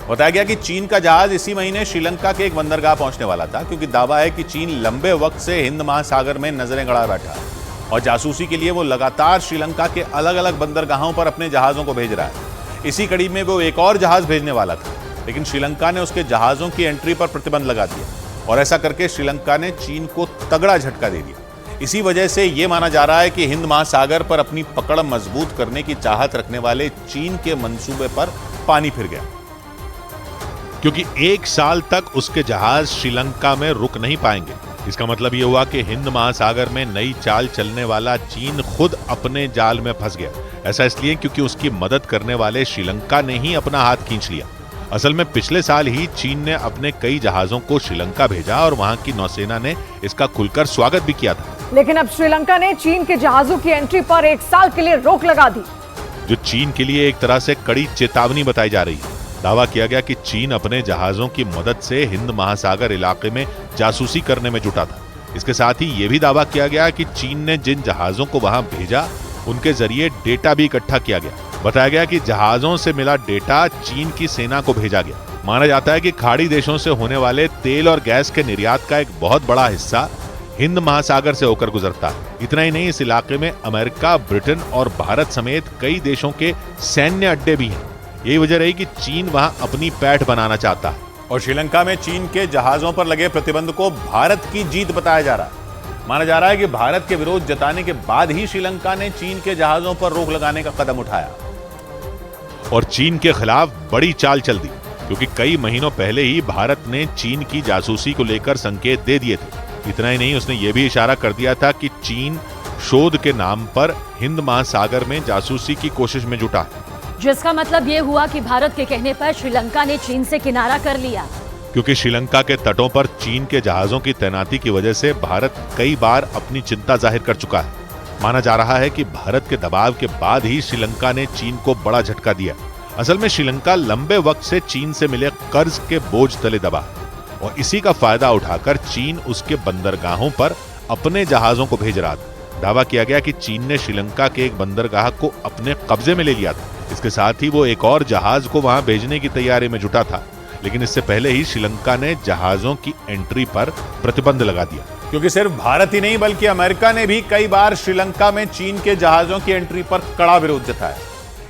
बताया गया कि चीन का जहाज इसी महीने श्रीलंका के एक बंदरगाह पहुंचने वाला था, क्योंकि दावा है कि चीन लंबे वक्त से हिंद महासागर में नजरें गड़ा बैठा है और जासूसी के लिए वो लगातार श्रीलंका के अलग अलग बंदरगाहों पर अपने जहाजों को भेज रहा है। इसी कड़ी में वो एक और जहाज भेजने वाला था, लेकिन श्रीलंका ने उसके जहाजों की एंट्री पर प्रतिबंध लगा दिया और ऐसा करके श्रीलंका ने चीन को तगड़ा झटका दे दिया। इसी वजह से यह माना जा रहा है कि हिंद महासागर पर अपनी पकड़ मजबूत करने की चाहत रखने वाले चीन के मंसूबे पर पानी फिर गया, क्योंकि 1 साल तक उसके जहाज श्रीलंका में रुक नहीं पाएंगे। इसका मतलब यह हुआ कि हिंद महासागर में नई चाल चलने वाला चीन खुद अपने जाल में फंस गया। ऐसा इसलिए क्योंकि उसकी मदद करने वाले श्रीलंका ने ही अपना हाथ खींच लिया। असल में पिछले साल ही चीन ने अपने कई जहाजों को श्रीलंका भेजा और वहां की नौसेना ने इसका खुलकर स्वागत भी किया था। लेकिन अब श्रीलंका ने चीन के जहाजों की एंट्री पर 1 साल के लिए रोक लगा दी, जो चीन के लिए एक तरह से कड़ी चेतावनी बताई जा रही है। दावा किया गया कि चीन अपने जहाजों की मदद से हिंद महासागर इलाके में जासूसी करने में जुटा था। इसके साथ ही यह भी दावा किया गया कि चीन ने जिन जहाजों को वहां भेजा उनके जरिए डेटा भी इकट्ठा किया गया। बताया गया कि जहाजों से मिला डेटा चीन की सेना को भेजा गया। माना जाता है कि खाड़ी देशों से होने वाले तेल और गैस के निर्यात का एक बहुत बड़ा हिस्सा हिंद महासागर से होकर गुजरता है। इतना ही नहीं, इस इलाके में अमेरिका, ब्रिटेन और भारत समेत कई देशों के सैन्य अड्डे भी हैं। यही वजह रही कि चीन वहां अपनी पैठ बनाना चाहता है और श्रीलंका में चीन के जहाजों पर लगे प्रतिबंध को भारत की जीत बताया जा रहा है। माना जा रहा है कि भारत के विरोध जताने के बाद ही श्रीलंका ने चीन के जहाजों पर रोक लगाने का कदम उठाया और चीन के खिलाफ बड़ी चाल चल दी, क्योंकि कई महीनों पहले ही भारत ने चीन की जासूसी को लेकर संकेत दे दिए थे। इतना ही नहीं, उसने यह भी इशारा कर दिया था कि चीन शोध के नाम पर हिंद महासागर में जासूसी की कोशिश में जुटा है, जिसका मतलब ये हुआ कि भारत के कहने पर श्रीलंका ने चीन से किनारा कर लिया। क्योंकि श्रीलंका के तटों पर चीन के जहाजों की तैनाती की वजह से भारत कई बार अपनी चिंता जाहिर कर चुका है। माना जा रहा है कि भारत के दबाव के बाद ही श्रीलंका ने चीन को बड़ा झटका दिया। असल में श्रीलंका लंबे वक्त से चीन से मिले कर्ज के बोझ तले दबा और इसी का फायदा उठाकर चीन उसके बंदरगाहों पर अपने जहाजों को भेज रहा था। दावा किया गया कि चीन ने श्रीलंका के एक बंदरगाह को अपने कब्जे में ले लिया था। इसके साथ ही वो एक और जहाज को वहां भेजने की तैयारी में जुटा था, लेकिन इससे पहले ही श्रीलंका ने जहाजों की एंट्री पर प्रतिबंध लगा दिया। क्योंकि सिर्फ भारत ही नहीं बल्कि अमेरिका ने भी कई बार श्रीलंका में चीन के जहाजों की एंट्री पर कड़ा विरोध जताया।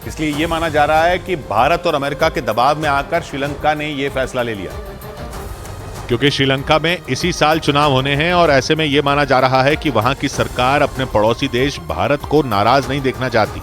इसलिए यह माना जा रहा है कि भारत और अमेरिका के दबाव में आकर श्रीलंका ने यह फैसला ले लिया, क्योंकि श्रीलंका में इसी साल चुनाव होने हैं और ऐसे में यह माना जा रहा है कि वहां की सरकार अपने पड़ोसी देश भारत को नाराज नहीं देखना चाहती,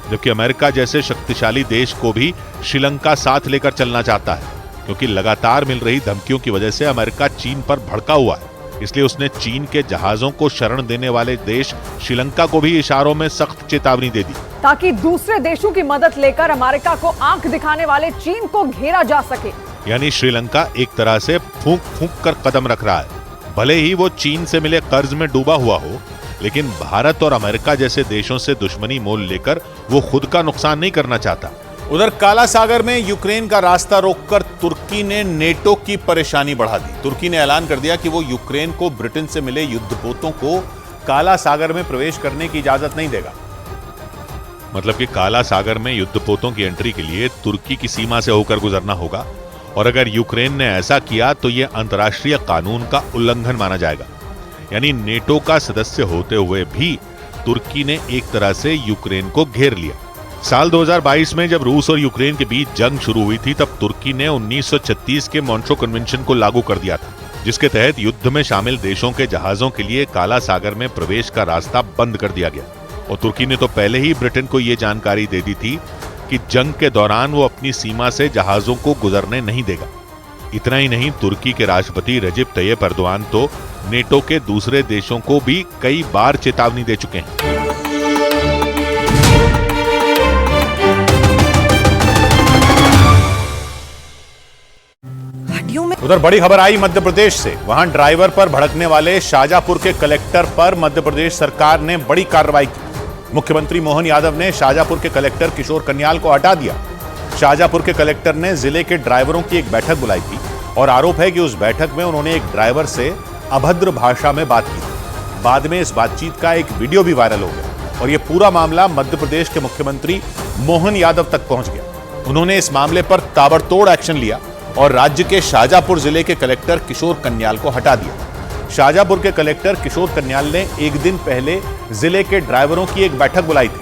जबकि अमेरिका जैसे शक्तिशाली देश को भी श्रीलंका साथ लेकर चलना चाहता है। क्योंकि लगातार मिल रही धमकियों की वजह से अमेरिका चीन पर भड़का हुआ है, इसलिए उसने चीन के जहाजों को शरण देने वाले देश श्रीलंका को भी इशारों में सख्त चेतावनी दे दी, ताकि दूसरे देशों की मदद लेकर अमेरिका को आंख दिखाने वाले चीन को घेरा जा सके। यानी श्रीलंका एक तरह से फूंक फूंक कर कदम रख रहा है। भले ही वो चीन से मिले कर्ज में डूबा हुआ हो, लेकिन भारत और अमेरिका जैसे देशों से दुश्मनी मोल लेकर वो खुद का नुकसान नहीं करना चाहता। उधर काला सागर में यूक्रेन का रास्ता रोककर तुर्की ने नेटो की परेशानी बढ़ा दी। तुर्की ने ऐलान कर दिया कि वो यूक्रेन को ब्रिटेन से मिले युद्धपोतों को काला सागर में प्रवेश करने की इजाजत नहीं देगा। मतलब कि काला सागर में युद्धपोतों की एंट्री के लिए तुर्की की सीमा से होकर गुजरना होगा और अगर यूक्रेन ने ऐसा किया तो यह अंतर्राष्ट्रीय कानून का उल्लंघन माना जाएगा। यानी नेटो का सदस्य होते हुए भी तुर्की ने एक तरह से यूक्रेन को घेर लिया। साल 2022 में जब रूस और यूक्रेन के बीच जंग शुरू हुई थी, तब तुर्की ने 1936 के मॉन्ट्रो कन्वेंशन को लागू कर दिया था, जिसके तहत युद्ध में शामिल देशों के जहाजों के लिए काला सागर में प्रवेश का रास्ता बंद कर दिया गया। और तुर्की ने तो पहले ही ब्रिटेन को यह जानकारी दे दी थी कि जंग के दौरान वो अपनी सीमा से जहाजों को गुजरने नहीं देगा। इतना ही नहीं, तुर्की के राष्ट्रपति रजिब तैयब एर्दोआन तो नेटो के दूसरे देशों को भी कई बार चेतावनी दे चुके हैं। उधर बड़ी खबर आई मध्य प्रदेश से। वहां ड्राइवर पर भड़कने वाले शाहजहांपुर के कलेक्टर पर मध्य प्रदेश सरकार ने बड़ी कार्रवाई की। मुख्यमंत्री मोहन यादव ने शाहजहांपुर के कलेक्टर किशोर कन्याल को हटा दिया। शाहजहांपुर के कलेक्टर ने जिले के ड्राइवरों की एक बैठक बुलाई थी और आरोप है कि उस बैठक में उन्होंने एक ड्राइवर से अभद्र भाषा में बात की थी। बाद में इस बातचीत का एक वीडियो भी वायरल हो गया और यह पूरा मामला मध्य प्रदेश के मुख्यमंत्री मोहन यादव तक पहुंच गया। उन्होंने इस मामले पर ताबड़तोड़ एक्शन लिया और राज्य के शाहजहांपुर जिले के कलेक्टर किशोर कन्याल को हटा दिया। शाहजहांपुर के कलेक्टर किशोर कन्याल ने एक दिन पहले जिले के ड्राइवरों की एक बैठक बुलाई थी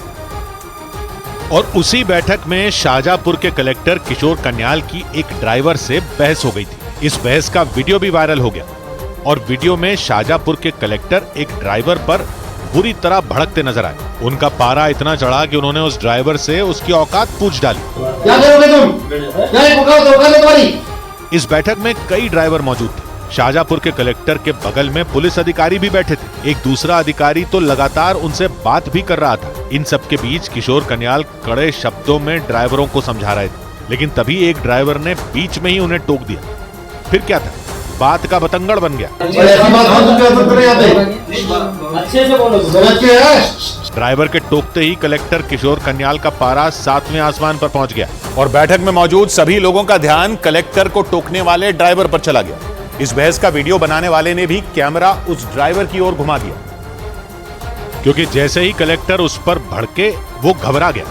और उसी बैठक में शाहजहांपुर के कलेक्टर किशोर कन्याल की एक ड्राइवर से बहस हो गई थी। इस बहस का वीडियो भी वायरल हो गया और वीडियो में शाहजहांपुर के कलेक्टर एक ड्राइवर पर बुरी तरह भड़कते नजर आए। उनका पारा इतना चढ़ा कि उन्होंने उस ड्राइवर से उसकी औकात पूछ डाली। क्या करोगे तुम? क्या औकात तुम्हारी? इस बैठक में कई ड्राइवर मौजूद थे। शाहजहांपुर के कलेक्टर के बगल में पुलिस अधिकारी भी बैठे थे। एक दूसरा अधिकारी तो लगातार उनसे बात भी कर रहा था। इन सब के बीच किशोर कन्याल कड़े शब्दों में ड्राइवरों को समझा रहे थे, लेकिन तभी एक ड्राइवर ने बीच में ही उन्हें टोक दिया। फिर क्या था, बात का बतंगड़ बन गया। अच्छे से बोलो। ड्राइवर के टोकते ही कलेक्टर किशोर कन्याल का पारा 7वें आसमान पर पहुंच गया और बैठक में मौजूद सभी लोगों का ध्यान कलेक्टर को टोकने वाले ड्राइवर पर चला गया। इस बहस का वीडियो बनाने वाले ने भी कैमरा उस ड्राइवर की ओर घुमा दिया, क्योंकि जैसे ही कलेक्टर उस पर भड़के वो घबरा गया।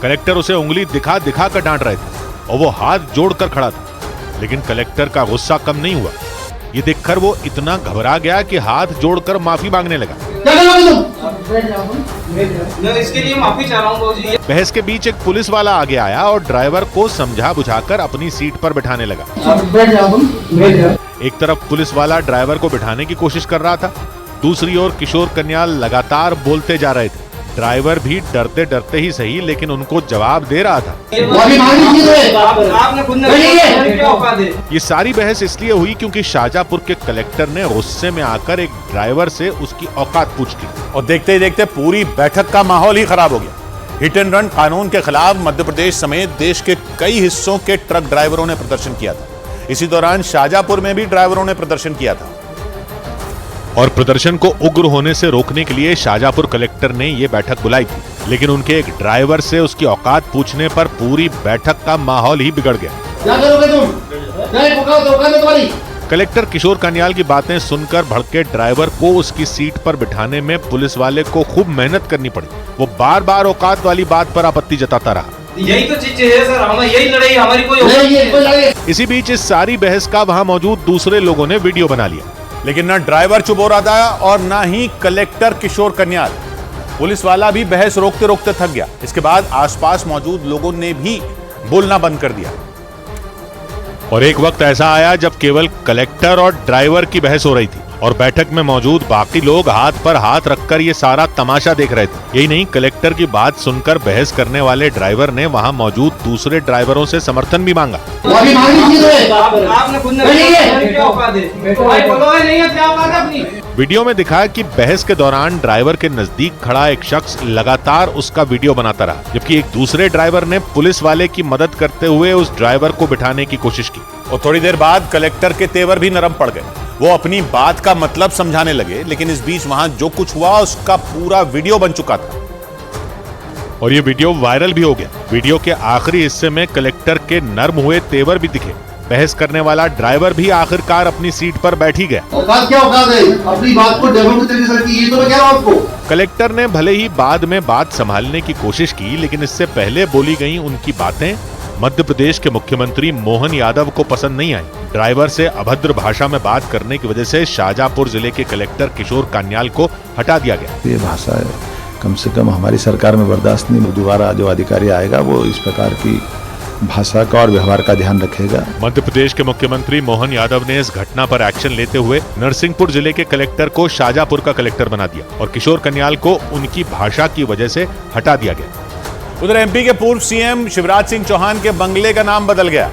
कलेक्टर उसे उंगली दिखा दिखा कर डांट रहे थे और वो हाथ जोड़कर खड़ा था, लेकिन कलेक्टर का गुस्सा कम नहीं हुआ। ये देखकर वो इतना घबरा गया कि हाथ जोड़कर माफी मांगने लगा। मैं इसके लिए माफी चाह रहा हूं। बहस के बीच एक पुलिस वाला आगे आया और ड्राइवर को समझा बुझाकर अपनी सीट पर बिठाने लगा। एक तरफ पुलिस वाला ड्राइवर को बिठाने की कोशिश कर रहा था, दूसरी ओर किशोर कन्याल लगातार बोलते जा रहे थे। ड्राइवर भी डरते डरते ही सही, लेकिन उनको जवाब दे रहा था। ये सारी बहस इसलिए हुई क्योंकि शाहजहांपुर के कलेक्टर ने गुस्से में आकर एक ड्राइवर से उसकी औकात पूछ ली और देखते ही देखते पूरी बैठक का माहौल ही खराब हो गया। हिट एंड रन कानून के खिलाफ मध्य प्रदेश समेत देश के कई हिस्सों के ट्रक ड्राइवरों ने प्रदर्शन किया था। इसी दौरान शाहजहांपुर में भी ड्राइवरों ने प्रदर्शन किया था और प्रदर्शन को उग्र होने से रोकने के लिए शाहजहांपुर कलेक्टर ने यह बैठक बुलाई थी, लेकिन उनके एक ड्राइवर से उसकी औकात पूछने पर पूरी बैठक का माहौल ही बिगड़ गया। क्या करोगे तुम? क्या औकात तुम्हारी? कलेक्टर किशोर कन्याल की बातें सुनकर भड़के ड्राइवर को उसकी सीट पर बिठाने में पुलिस वाले को खूब मेहनत करनी पड़ी। वो बार बार औकात वाली बात पर आपत्ति जताता रहा। यही तो चीज है सर, हमारी यही लड़ाई, हमारी कोई। इसी बीच इस सारी बहस का वहां मौजूद दूसरे लोगों ने वीडियो बना लिया, लेकिन न ड्राइवर चुप हो रहा था और न ही कलेक्टर किशोर कन्याल। पुलिस वाला भी बहस रोकते रोकते थक गया। इसके बाद आसपास मौजूद लोगों ने भी बोलना बंद कर दिया और एक वक्त ऐसा आया जब केवल कलेक्टर और ड्राइवर की बहस हो रही थी और बैठक में मौजूद बाकी लोग हाथ पर हाथ रखकर ये सारा तमाशा देख रहे थे। यही नहीं, कलेक्टर की बात सुनकर बहस करने वाले ड्राइवर ने वहां मौजूद दूसरे ड्राइवरों से समर्थन भी मांगा। वीडियो में दिखा कि बहस के दौरान ड्राइवर के नजदीक खड़ा एक शख्स लगातार उसका वीडियो बनाता रहा, जबकि एक दूसरे ड्राइवर ने पुलिस वाले की मदद करते हुए उस ड्राइवर को बिठाने की कोशिश की और थोड़ी देर बाद कलेक्टर के तेवर भी नरम पड़ गए। वो अपनी बात का मतलब समझाने लगे, लेकिन इस बीच वहां जो कुछ हुआ उसका पूरा वीडियो बन चुका था और ये वीडियो वायरल भी हो गया। वीडियो के आखिरी हिस्से में कलेक्टर के नर्म हुए तेवर भी दिखे। बहस करने वाला ड्राइवर भी आखिरकार अपनी सीट पर बैठ ही गया। औकात क्या औकात है? अपनी बात को डेमो की तरीके से रखी, ये तो मैं कह रहा हूं आपको। कलेक्टर ने भले ही बाद में बात संभालने की कोशिश की, लेकिन इससे पहले बोली गई उनकी बातें मध्य प्रदेश के मुख्यमंत्री मोहन यादव को पसंद नहीं आई। ड्राइवर से अभद्र भाषा में बात करने की वजह से शाहजहांपुर जिले के कलेक्टर किशोर कन्याल को हटा दिया गया। ये भाषा कम से कम हमारी सरकार में बर्दाश्त नहीं। दोबारा जो अधिकारी आएगा वो इस प्रकार की भाषा का और व्यवहार का ध्यान रखेगा। मध्य प्रदेश के मुख्यमंत्री मोहन यादव ने इस घटना पर एक्शन लेते हुए नरसिंहपुर जिले के कलेक्टर को शाहजहांपुर का कलेक्टर बना दिया और किशोर कन्याल को उनकी भाषा की वजह से हटा दिया गया। उधर एमपी के पूर्व सीएम शिवराज सिंह चौहान के बंगले का नाम बदल गया।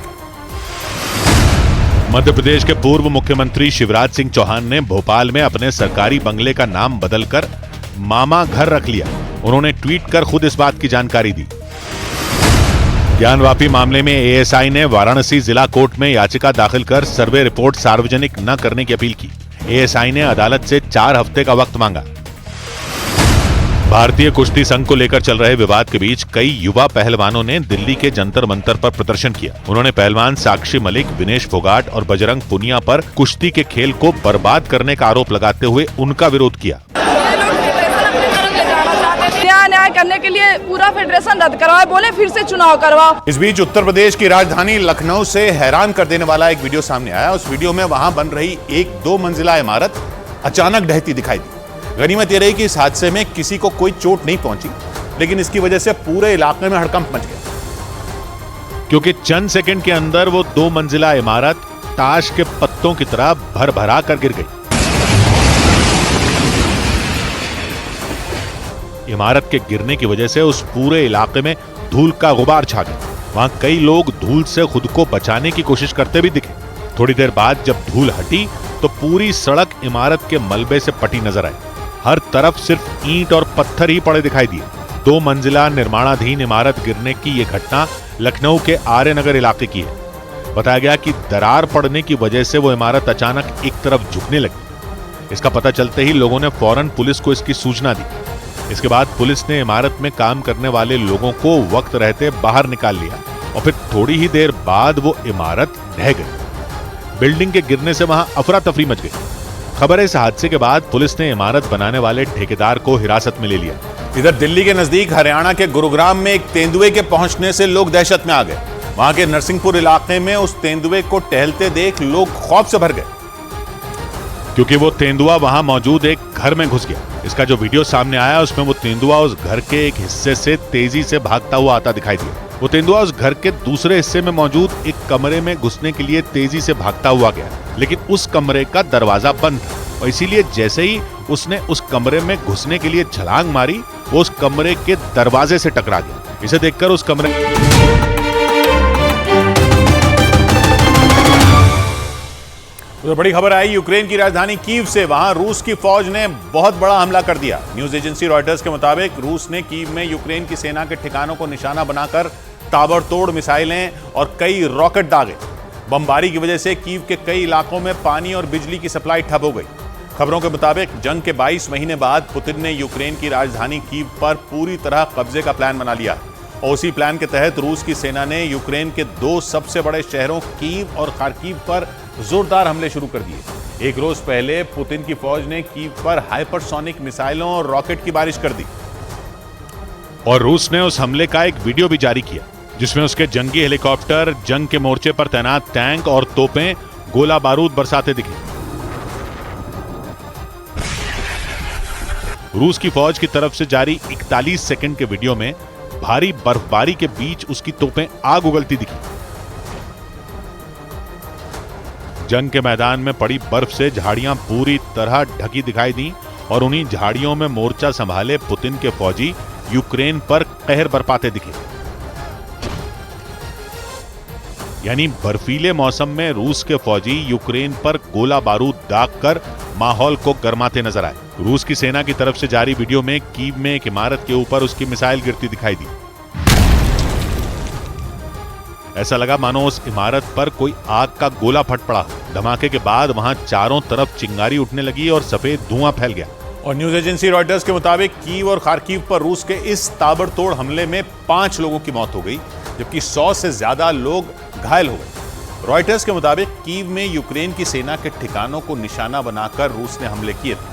मध्य प्रदेश के पूर्व मुख्यमंत्री शिवराज सिंह चौहान ने भोपाल में अपने सरकारी बंगले का नाम बदलकर मामा घर रख लिया। उन्होंने ट्वीट कर खुद इस बात की जानकारी दी। ज्ञानवापी मामले में एएसआई ने वाराणसी जिला कोर्ट में याचिका दाखिल कर सर्वे रिपोर्ट सार्वजनिक न करने की अपील की। एएसआई ने अदालत से 4 हफ्ते का वक्त मांगा। भारतीय कुश्ती संघ को लेकर चल रहे विवाद के बीच कई युवा पहलवानों ने दिल्ली के जंतर मंतर पर प्रदर्शन किया। उन्होंने पहलवान साक्षी मलिक, विनेश फोगाट और बजरंग पुनिया पर कुश्ती के खेल को बर्बाद करने का आरोप लगाते हुए उनका विरोध किया। न्याय करने के लिए पूरा फेडरेशन रद्द करवाए, बोले फिर से चुनाव करवाओ। इस बीच उत्तर प्रदेश की राजधानी लखनऊ से हैरान कर देने वाला एक वीडियो सामने आया। उस वीडियो में वहां बन रही एक 2 मंजिला इमारत अचानक ढहती दिखाई दी। गनीमत यह रही कि इस हादसे में किसी को कोई चोट नहीं पहुंची, लेकिन इसकी वजह से पूरे इलाके में हड़कंप मच गया, क्योंकि चंद सेकंड के अंदर वो 2 मंजिला इमारत ताश के पत्तों की तरह भर-भरा कर गिर गई। इमारत के गिरने की वजह से उस पूरे इलाके में धूल का गुबार छा गया। वहां कई लोग धूल से खुद को बचाने की कोशिश करते भी दिखे। थोड़ी देर बाद जब धूल हटी तो पूरी सड़क इमारत के मलबे से पटी नजर आई। हर तरफ सिर्फ ईंट और पत्थर ही पड़े दिखाई दिए। 2 मंजिला निर्माणाधीन इमारत गिरने की यह घटना लखनऊ के आर्यनगर इलाके की है। बताया गया कि दरार पड़ने की वजह से वो इमारत अचानक एक तरफ झुकने लगी। इसका पता चलते ही लोगों ने फौरन पुलिस को इसकी सूचना दी। इसके बाद पुलिस ने इमारत में काम करने वाले लोगों को वक्त रहते बाहर निकाल लिया और फिर थोड़ी ही देर बाद वो इमारत ढह गई। बिल्डिंग के गिरने से वहां अफरा तफरी मच गई। खबर है, इस हादसे के बाद पुलिस ने इमारत बनाने वाले ठेकेदार को हिरासत में ले लिया। इधर दिल्ली के नजदीक हरियाणा के गुरुग्राम में एक तेंदुए के पहुंचने से लोग दहशत में आ गए। वहां के नरसिंहपुर इलाके में उस तेंदुए को टहलते देख लोग खौफ से भर गए, क्योंकि वो तेंदुआ वहां मौजूद एक घर में घुस गया। इसका जो वीडियो सामने आया उसमें वो तेंदुआ उस घर के एक हिस्से से तेजी से भागता हुआ आता दिखाई दिया। वो तेंदुआ उस घर के दूसरे हिस्से में मौजूद एक कमरे में घुसने के लिए तेजी से भागता हुआ गया, लेकिन उस कमरे का दरवाजा बंद था और इसीलिए जैसे ही उसने उस कमरे में घुसने के लिए छलांग मारी, वो उस कमरे के दरवाजे से टकरा गया। इसे देखकर उस कमरे तो बड़ी खबर आई यूक्रेन की राजधानी कीव से। वहां रूस की फौज ने बहुत बड़ा हमला कर दिया। न्यूज एजेंसी रॉयटर्स के मुताबिक रूस ने कीव में यूक्रेन की सेना के ठिकानों को निशाना बनाकर ताबड़तोड़ मिसाइलें और कई रॉकेट दागे। बमबारी की वजह से कीव के कई इलाकों में पानी और बिजली की सप्लाई ठप हो गई। खबरों के मुताबिक जंग के 22 महीने बाद पुतिन ने यूक्रेन की राजधानी कीव पर पूरी तरह कब्जे का प्लान बना लिया और उसी प्लान के तहत रूस की सेना ने यूक्रेन के 2 सबसे बड़े शहरों कीव और खार्किव पर जोरदार हमले शुरू कर दिए। एक रोज पहले पुतिन की फौज ने कीव पर हाइपरसोनिक मिसाइलों और रॉकेट की बारिश कर दी और रूस ने उस हमले का एक वीडियो भी जारी किया, जिसमें उसके जंगी हेलीकॉप्टर, जंग के मोर्चे पर तैनात टैंक और तोपें गोला बारूद बरसाते दिखे। रूस की फौज की तरफ से जारी 41 सेकंड के वीडियो में भारी बर्फबारी के बीच उसकी तोपें आग उगलती दिखी। जंग के मैदान में पड़ी बर्फ से झाड़ियां पूरी तरह ढकी दिखाई दी और उन्हीं झाड़ियों में मोर्चा संभाले पुतिन के फौजी यूक्रेन पर कहर बरपाते दिखे। यानी बर्फीले मौसम में रूस के फौजी यूक्रेन पर गोला बारूद दागकर माहौल को गरमाते नजर आए। रूस की सेना की तरफ से जारी वीडियो में कीव में एक इमारत के ऊपर उसकी मिसाइल गिरती दिखाई दी। ऐसा लगा मानो उस इमारत पर कोई आग का गोला फट पड़ा। धमाके के बाद वहां चारों तरफ चिंगारी उठने लगी और सफेद धुआं फैल गया। और न्यूज एजेंसी रॉयटर्स के मुताबिक कीव और खार्किव पर रूस के इस ताबड़तोड़ हमले में 5 लोगों की मौत हो गई, जबकि 100 से ज्यादा लोग घायल हो गए। रॉयटर्स के मुताबिक कीव में यूक्रेन की सेना के ठिकानों को निशाना बनाकर रूस ने हमले किए थे।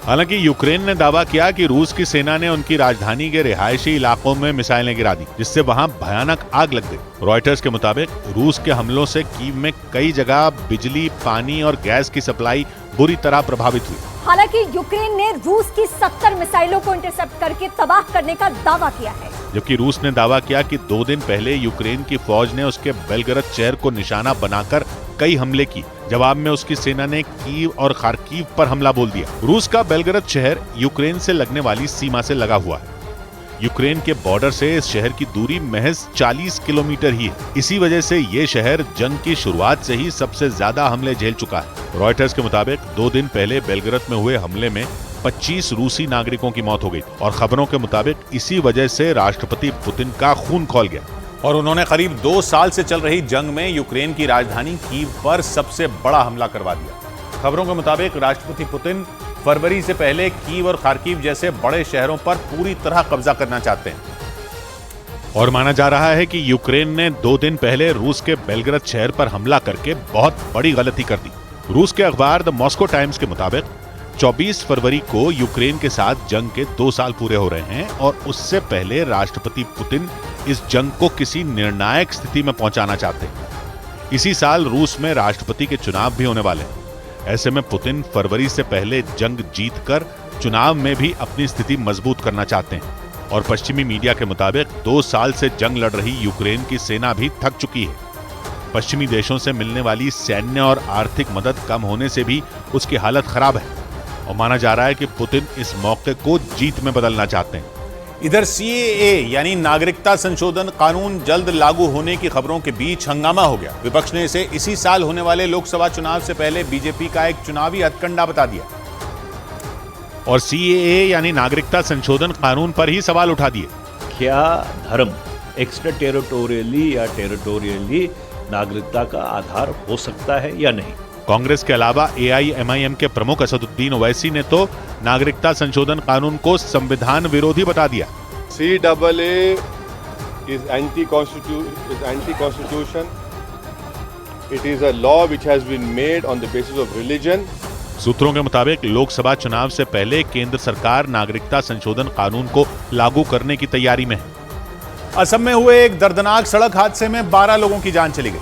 हालांकि यूक्रेन ने दावा किया कि रूस की सेना ने उनकी राजधानी के रिहायशी इलाकों में मिसाइलें गिरा दी, जिससे वहां भयानक आग लग गई। रॉयटर्स के मुताबिक रूस के हमलों से कीव में कई जगह बिजली, पानी और गैस की सप्लाई बुरी तरह प्रभावित हुई। हालांकि यूक्रेन ने रूस की 70 मिसाइलों को इंटरसेप्ट करके तबाह करने का दावा किया है, जबकि रूस ने दावा किया कि 2 दिन पहले यूक्रेन की फौज ने उसके बेलगरद शहर को निशाना बनाकर कई हमले की। जवाब में उसकी सेना ने कीव और खार्किव पर हमला बोल दिया। रूस का बेलगरद शहर यूक्रेन से लगने वाली सीमा से लगा हुआ है। यूक्रेन के बॉर्डर से इस शहर की दूरी महज 40 किलोमीटर ही है। इसी वजह से ये शहर जंग की शुरुआत से ही सबसे ज्यादा हमले झेल चुका है। रॉयटर्स के मुताबिक 2 दिन पहले बेलग्रेड में हुए हमले में 25 रूसी नागरिकों की मौत हो गई और खबरों के मुताबिक इसी वजह से राष्ट्रपति पुतिन का खून खौल गया और उन्होंने करीब 2 साल से चल रही जंग में यूक्रेन की राजधानी कीव पर सबसे बड़ा हमला करवा दिया। खबरों के मुताबिक राष्ट्रपति पुतिन फरवरी से पहले कीव और खार्किव जैसे बड़े शहरों पर पूरी तरह कब्जा करना चाहते हैं और माना जा रहा है कि यूक्रेन ने 2 दिन पहले रूस के बेलग्रेड शहर पर हमला करके बहुत बड़ी गलती कर दी। रूस के अखबार द मॉस्को टाइम्स के मुताबिक 24 फरवरी को यूक्रेन के साथ जंग के 2 साल पूरे हो रहे हैं और उससे पहले राष्ट्रपति पुतिन इस जंग को किसी निर्णायक स्थिति में पहुंचाना चाहते हैं। इसी साल रूस में राष्ट्रपति के चुनाव भी होने वाले हैं। ऐसे में पुतिन फरवरी से पहले जंग जीतकर चुनाव में भी अपनी स्थिति मजबूत करना चाहते हैं और पश्चिमी मीडिया के मुताबिक 2 साल से जंग लड़ रही यूक्रेन की सेना भी थक चुकी है। पश्चिमी देशों से मिलने वाली सैन्य और आर्थिक मदद कम होने से भी उसकी हालत खराब है और माना जा रहा है कि पुतिन इस मौके को जीत में बदलना चाहते हैं। इधर सीएए यानी नागरिकता संशोधन कानून जल्द लागू होने की खबरों के बीच हंगामा हो गया। विपक्ष ने इसे इसी साल होने वाले लोकसभा चुनाव से पहले बीजेपी का एक चुनावी हथकंडा बता दिया और सीएए यानी नागरिकता संशोधन कानून पर ही सवाल उठा दिए। क्या धर्म एक्स्ट्रा टेरिटोरियली या टेरिटोरियली नागरिकता का आधार हो सकता है या नहीं? कांग्रेस के अलावा एआईएमआईएम के प्रमुख असदुद्दीन ओवैसी ने तो नागरिकता संशोधन कानून को संविधान विरोधी बता दिया। CAA is anti-constitution. It is a law which has been made on the basis of religion. सूत्रों के मुताबिक लोकसभा चुनाव से पहले केंद्र सरकार नागरिकता संशोधन कानून को लागू करने की तैयारी में है। असम में हुए एक दर्दनाक सड़क हादसे में 12 लोगों की जान चली गई।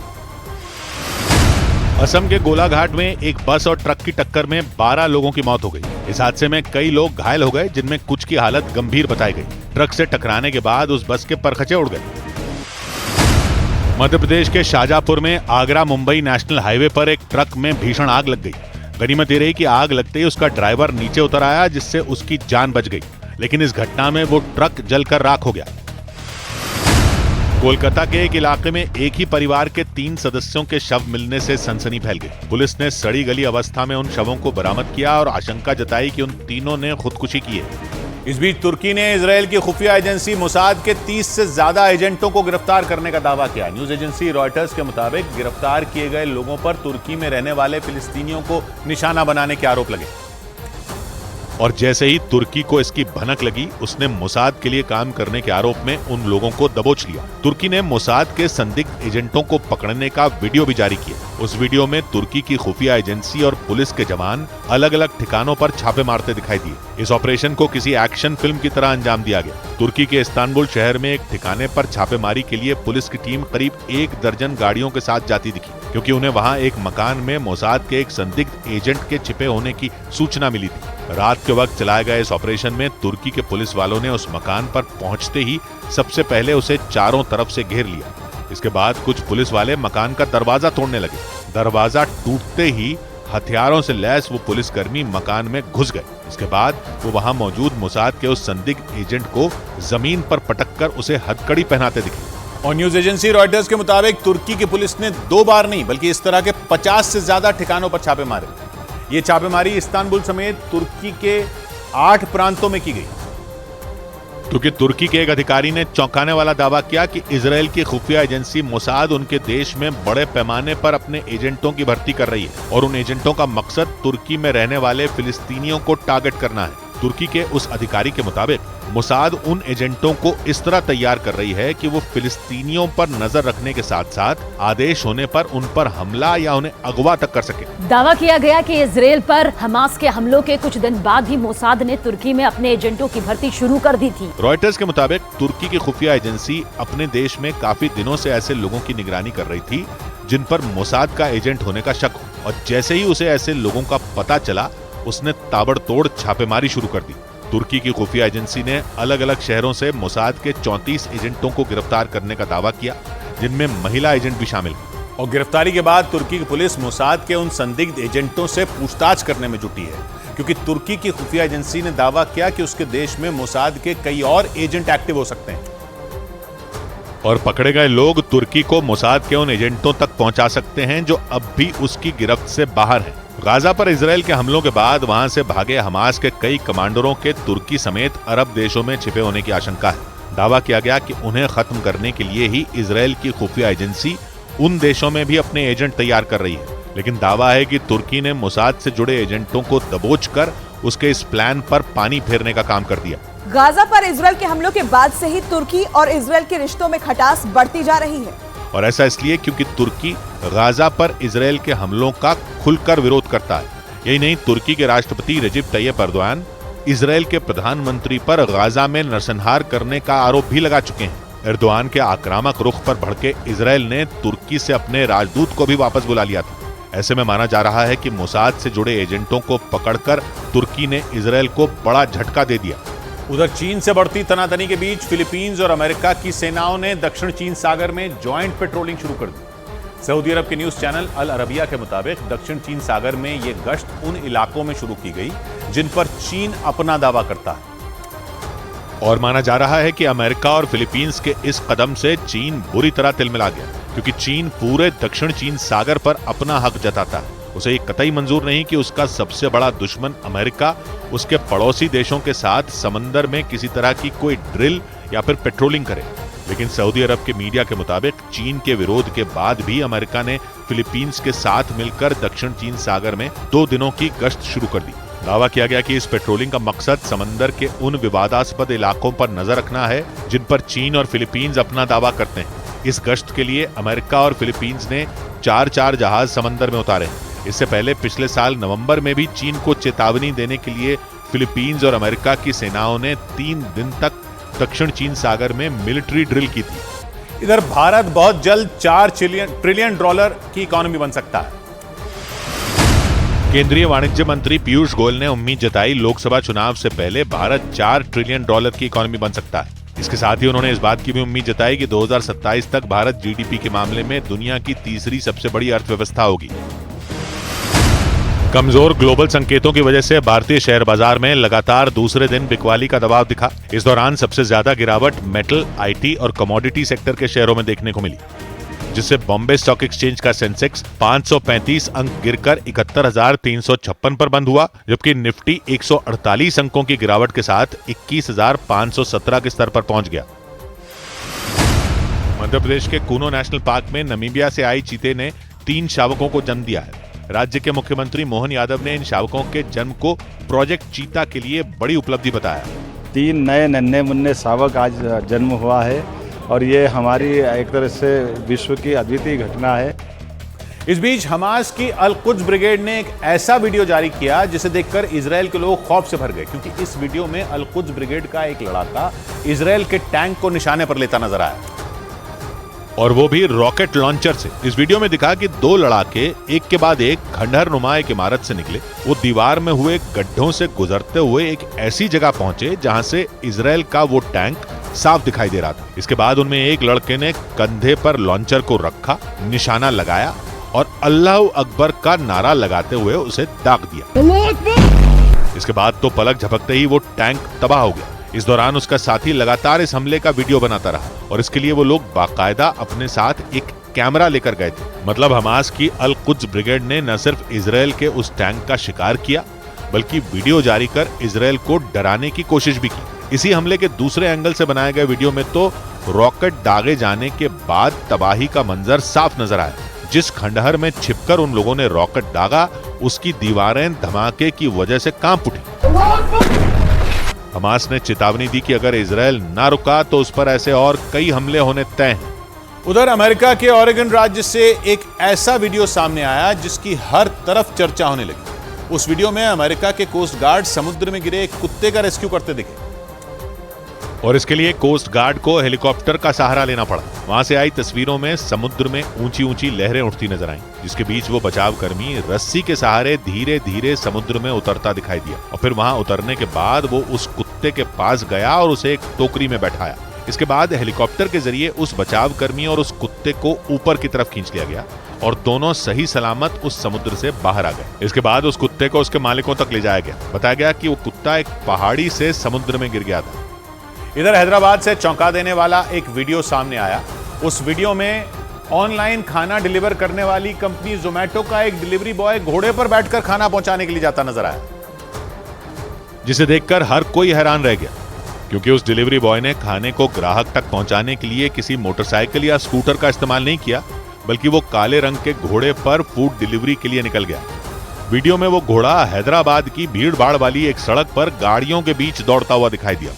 असम के गोलाघाट में एक बस और ट्रक की टक्कर में 12 लोगों की मौत हो गई। इस हादसे में कई लोग घायल हो गए, जिनमें कुछ की हालत गंभीर बताई गई। ट्रक से टकराने के बाद उस बस के परखचे उड़ गए। मध्य प्रदेश के शाजापुर में आगरा मुंबई नेशनल हाईवे पर एक ट्रक में भीषण आग लग गई। गनीमत ये रही कि आग लगते ही उसका ड्राइवर नीचे उतर आया, जिससे उसकी जान बच गई, लेकिन इस घटना में वो ट्रक जलकर राख हो गया। कोलकाता के एक इलाके में एक ही परिवार के 3 सदस्यों के शव मिलने से सनसनी फैल गई। पुलिस ने सड़ी गली अवस्था में उन शवों को बरामद किया और आशंका जताई कि उन तीनों ने खुदकुशी की है। इस बीच तुर्की ने इजरायल की खुफिया एजेंसी मोसाद के 30 से ज्यादा एजेंटों को गिरफ्तार करने का दावा किया। न्यूज एजेंसी रॉयटर्स के मुताबिक गिरफ्तार किए गए लोगों पर तुर्की में रहने वाले फिलिस्तीनियों को निशाना बनाने के आरोप लगे और जैसे ही तुर्की को इसकी भनक लगी, उसने मोसाद के लिए काम करने के आरोप में उन लोगों को दबोच लिया। तुर्की ने मोसाद के संदिग्ध एजेंटों को पकड़ने का वीडियो भी जारी किया। उस वीडियो में तुर्की की खुफिया एजेंसी और पुलिस के जवान अलग अलग ठिकानों पर छापे मारते दिखाई दिए। इस ऑपरेशन को किसी एक्शन फिल्म की तरह अंजाम दिया गया। तुर्की के इस्तांबुल शहर में एक ठिकाने पर छापेमारी के लिए पुलिस की टीम करीब 1 दर्जन गाड़ियों के साथ जाती दिखी, क्योंकि उन्हें वहां एक मकान में मोसाद के एक संदिग्ध एजेंट के छिपे होने की सूचना मिली थी। रात के वक्त चलाए गए इस ऑपरेशन में तुर्की के पुलिस वालों ने उस मकान पर पहुंचते ही सबसे पहले उसे चारों तरफ से घेर लिया। इसके बाद कुछ पुलिस वाले मकान का दरवाजा तोड़ने लगे। दरवाजा टूटते ही हथियारों से लैस वो पुलिसकर्मी मकान में घुस गए। इसके बाद वो वहां मौजूद मोसाद के उस संदिग्ध एजेंट को जमीन पर पटककर उसे हथकड़ी पहनाते दिखे। और न्यूज एजेंसी रॉयटर्स के मुताबिक तुर्की की पुलिस ने 2 बार नहीं बल्कि इस तरह के 50 से ज्यादा ठिकानों पर छापे मारे। ये छापेमारी इस्तांबुल समेत तुर्की के 8 प्रांतों में की गई, क्योंकि तुर्की के एक अधिकारी ने चौंकाने वाला दावा किया कि इजरायल की खुफिया एजेंसी मोसाद उनके देश में बड़े पैमाने पर अपने एजेंटों की भर्ती कर रही है और उन एजेंटों का मकसद तुर्की में रहने वाले फिलिस्तीनियों को टारगेट करना है। तुर्की के उस अधिकारी के मुताबिक मोसाद उन एजेंटों को इस तरह तैयार कर रही है कि वो फिलिस्तीनियों पर नजर रखने के साथ साथ आदेश होने पर उन पर हमला या उन्हें अगवा तक कर सके। दावा किया गया कि इजरायल पर हमास के हमलों के कुछ दिन बाद ही मोसाद ने तुर्की में अपने एजेंटों की भर्ती शुरू कर दी थी। रॉयटर्स के मुताबिक तुर्की की खुफिया एजेंसी अपने देश में काफी दिनों से ऐसे लोगों की निगरानी कर रही थी जिन पर मोसाद का एजेंट होने का शक हो, और जैसे ही उसे ऐसे लोगों का पता चला, उसने ताबड़तोड़ छापेमारी शुरू कर दी। तुर्की की खुफिया एजेंसी ने अलग अलग शहरों से मोसाद के 34 एजेंटों को गिरफ्तार करने का दावा किया, जिनमें महिला एजेंट भी शामिल हैं। और गिरफ्तारी के बाद तुर्की की पुलिस मोसाद के उन संदिग्ध एजेंटों से पूछताछ करने में जुटी है क्योंकि तुर्की की खुफिया एजेंसी ने दावा किया कि उसके देश में मोसाद के कई और एजेंट एक्टिव हो सकते हैं और पकड़े गए लोग तुर्की को मोसाद के उन एजेंटों तक पहुंचा सकते हैं जो अब भी उसकी गिरफ्त से बाहर हैं। गाजा पर इजरायल के हमलों के बाद वहां से भागे हमास के कई कमांडरों के तुर्की समेत अरब देशों में छिपे होने की आशंका है। दावा किया गया कि उन्हें खत्म करने के लिए ही इजरायल की खुफिया एजेंसी उन देशों में भी अपने एजेंट तैयार कर रही है, लेकिन दावा है कि तुर्की ने मोसाद से जुड़े एजेंटों को दबोचकर उसके इस प्लान पर पानी फेरने का काम कर दिया। गाजा पर इजरायल के हमलों के बाद से ही तुर्की और इजरायल के रिश्तों में खटास बढ़ती जा रही है और ऐसा इसलिए क्योंकि तुर्की गाजा पर इजरायल के हमलों का खुलकर विरोध करता है। यही नहीं, तुर्की के राष्ट्रपति रजीब तैयब एर्दोआन इजरायल के प्रधानमंत्री पर गाजा में नरसंहार करने का आरोप भी लगा चुके हैं। एर्दोआन के आक्रामक रुख पर भड़के इजरायल ने तुर्की से अपने राजदूत को भी वापस बुला लिया था। ऐसे में माना जा रहा है कि मोसाद से जुड़े एजेंटों को पकड़कर तुर्की ने इजरायल को बड़ा झटका दे दिया। उधर चीन से बढ़ती तनातनी के बीच फिलीपींस और अमेरिका की सेनाओं ने दक्षिण चीन सागर में जॉइंट पेट्रोलिंग शुरू कर दी। सऊदी अरब के न्यूज चैनल अल अरबिया के मुताबिक दक्षिण चीन सागर में ये गश्त उन इलाकों में शुरू की गई जिन पर चीन अपना दावा करता है और माना जा रहा है कि अमेरिका और फिलीपींस के इस कदम से चीन बुरी तरह तिलमिला गया, क्योंकि चीन पूरे दक्षिण चीन सागर पर अपना हक जताता है। उसे ये कतई मंजूर नहीं कि उसका सबसे बड़ा दुश्मन अमेरिका उसके पड़ोसी देशों के साथ समंदर में किसी तरह की कोई ड्रिल या फिर पेट्रोलिंग करे। लेकिन सऊदी अरब के मीडिया के मुताबिक चीन के विरोध के बाद भी अमेरिका ने फिलीपींस के साथ मिलकर दक्षिण चीन सागर में 2 दिनों की गश्त शुरू कर दी। दावा किया गया कि इस पेट्रोलिंग का मकसद समंदर के उन विवादास्पद इलाकों पर नजर रखना है जिन पर चीन और फिलीपींस अपना दावा करते हैं। इस गश्त के लिए अमेरिका और फिलीपींस ने 4 जहाज समंदर में उतारे। इससे पहले पिछले साल नवंबर में भी चीन को चेतावनी देने के लिए फिलीपींस और अमेरिका की सेनाओं ने 3 दिन तक दक्षिण चीन सागर में मिलिट्री ड्रिल की थी। इधर भारत बहुत जल्द 4 ट्रिलियन डॉलर की इकोनॉमी बन सकता है। केंद्रीय वाणिज्य मंत्री पीयूष गोयल ने उम्मीद जताई लोकसभा चुनाव से पहले भारत 4 ट्रिलियन डॉलर की इकोनॉमी बन सकता है। इसके साथ ही उन्होंने इस बात की भी उम्मीद जताई कि 2027 तक भारत जीडीपी के मामले में दुनिया की तीसरी सबसे बड़ी अर्थव्यवस्था होगी। कमजोर ग्लोबल संकेतों की वजह से भारतीय शेयर बाजार में लगातार दूसरे दिन बिकवाली का दबाव दिखा। इस दौरान सबसे ज्यादा गिरावट मेटल, आईटी और कमोडिटी सेक्टर के शेयरों में देखने को मिली, जिससे बॉम्बे स्टॉक एक्सचेंज का सेंसेक्स 535 अंक गिरकर 71,356 पर बंद हुआ, जबकि निफ्टी 148 अंकों की गिरावट के साथ 21,517 के स्तर पर पहुंच गया। मध्य प्रदेश के कूनो नेशनल पार्क में नामीबिया से आई चीते ने 3 शावकों को जन्म दिया है। राज्य के मुख्यमंत्री मोहन यादव ने इन शावकों के जन्म को प्रोजेक्ट चीता के लिए बड़ी उपलब्धि बताया। 3 नए नन्हे मुन्ने शावक आज जन्म हुआ है और ये हमारी एक तरह से विश्व की अद्वितीय घटना है। इस बीच हमास की अल कुद्स ब्रिगेड ने एक ऐसा वीडियो जारी किया जिसे देखकर इजरायल के लोग खौफ से भर गए, क्योंकि इस वीडियो में अल कुद्स ब्रिगेड का एक लड़ाका इजरायल के टैंक को निशाने पर लेता नजर आया, और वो भी रॉकेट लॉन्चर से। इस वीडियो में दिखा कि 2 लड़ाके एक के बाद एक खंडहर नुमा एक इमारत से निकले। वो दीवार में हुए गड्ढों से गुजरते हुए एक ऐसी जगह पहुंचे जहां से इजरायल का वो टैंक साफ दिखाई दे रहा था। इसके बाद उनमें एक लड़के ने कंधे पर लॉन्चर को रखा, निशाना लगाया और अल्लाह अकबर का नारा लगाते हुए उसे दाग दिया। इसके बाद तो पलक झपकते ही वो टैंक तबाह हो गया। इस दौरान उसका साथी लगातार इस हमले का वीडियो बनाता रहा और इसके लिए वो लोग बाकायदा अपने साथ एक कैमरा लेकर गए थे। मतलब हमास की अल कुद्स ब्रिगेड ने न सिर्फ इजरायल के उस टैंक का शिकार किया, बल्कि वीडियो जारी कर इजरायल को डराने की कोशिश भी की। इसी हमले के दूसरे एंगल से बनाए गए वीडियो में तो रॉकेट दागे जाने के बाद तबाही का मंजर साफ नजर आया। जिस खंडहर में छिपकर उन लोगों ने रॉकेट दागा, उसकी दीवारें धमाके की वजह से कांप उठी। हमास ने चेतावनी दी कि अगर इजरायल ना रुका तो उस पर ऐसे और कई हमले होने तय हैं। उधर अमेरिका के ऑरेगन राज्य से एक ऐसा वीडियो सामने आया जिसकी हर तरफ चर्चा होने लगी। उस वीडियो में अमेरिका के कोस्ट गार्ड समुद्र में गिरे एक कुत्ते का रेस्क्यू करते दिखे और इसके लिए कोस्ट गार्ड को हेलीकॉप्टर का सहारा लेना पड़ा। वहां से आई तस्वीरों में समुद्र में ऊंची ऊंची लहरें उठती नजर आईं, जिसके बीच वो बचाव कर्मी रस्सी के सहारे धीरे धीरे समुद्र में उतरता दिखाई दिया और फिर वहां उतरने के बाद वो उस कुत्ते के पास गया और उसे एक टोकरी में बैठाया। इसके बाद हेलीकॉप्टर के जरिए उस बचाव कर्मी और उस कुत्ते को ऊपर की तरफ खींच लिया गया और दोनों सही सलामत उस समुद्र से बाहर आ गए। इसके बाद उस कुत्ते को उसके मालिकों तक ले जाया गया। बताया गया कि वो कुत्ता एक पहाड़ी से समुद्र में गिर गया था। इधर हैदराबाद से चौंका देने वाला एक वीडियो सामने आया। उस वीडियो में ऑनलाइन खाना डिलीवर करने वाली कंपनी जोमैटो का एक डिलीवरी बॉय घोड़े पर बैठकर खाना पहुंचाने के लिए जाता नजर आया, जिसे देखकर हर कोई हैरान रह गया, क्योंकि उस डिलीवरी बॉय ने खाने को ग्राहक तक पहुंचाने के लिए किसी मोटरसाइकिल या स्कूटर का इस्तेमाल नहीं किया, बल्कि वो काले रंग के घोड़े पर फूड डिलीवरी के लिए निकल गया। वीडियो में वो घोड़ा हैदराबाद की भीड़ भाड़ वाली एक सड़क पर गाड़ियों के बीच दौड़ता हुआ दिखाई दिया।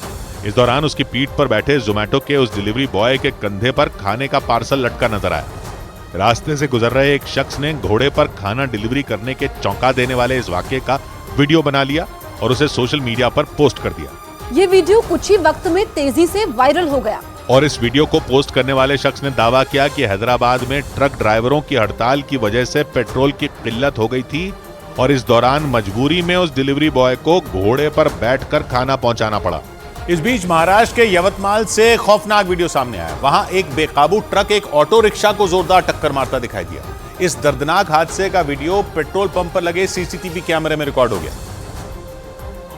इस दौरान उसकी पीठ पर बैठे जोमैटो के उस डिलीवरी बॉय के कंधे पर खाने का पार्सल लटका नजर आया। रास्ते से गुजर रहे एक शख्स ने घोड़े पर खाना डिलीवरी करने के चौंका देने वाले इस वाकये का वीडियो बना लिया और उसे सोशल मीडिया पर पोस्ट कर दिया। ये वीडियो कुछ ही वक्त में तेजी से वायरल हो गया और इस वीडियो को पोस्ट करने वाले शख्स ने दावा किया कि हैदराबाद में ट्रक ड्राइवरों की हड़ताल की वजह से पेट्रोल की किल्लत हो गई थी और इस दौरान मजबूरी में उस डिलीवरी बॉय को घोड़े पर बैठकर खाना पहुंचाना पड़ा। इस बीच महाराष्ट्र के यवतमाल से खौफनाक वीडियो सामने आया। वहां एक बेकाबू ट्रक एक ऑटो रिक्शा को जोरदार टक्कर मारता दिखाई दिया। इस दर्दनाक हादसे का वीडियो पेट्रोल पंप पर लगे सीसीटीवी कैमरे में रिकॉर्ड हो गया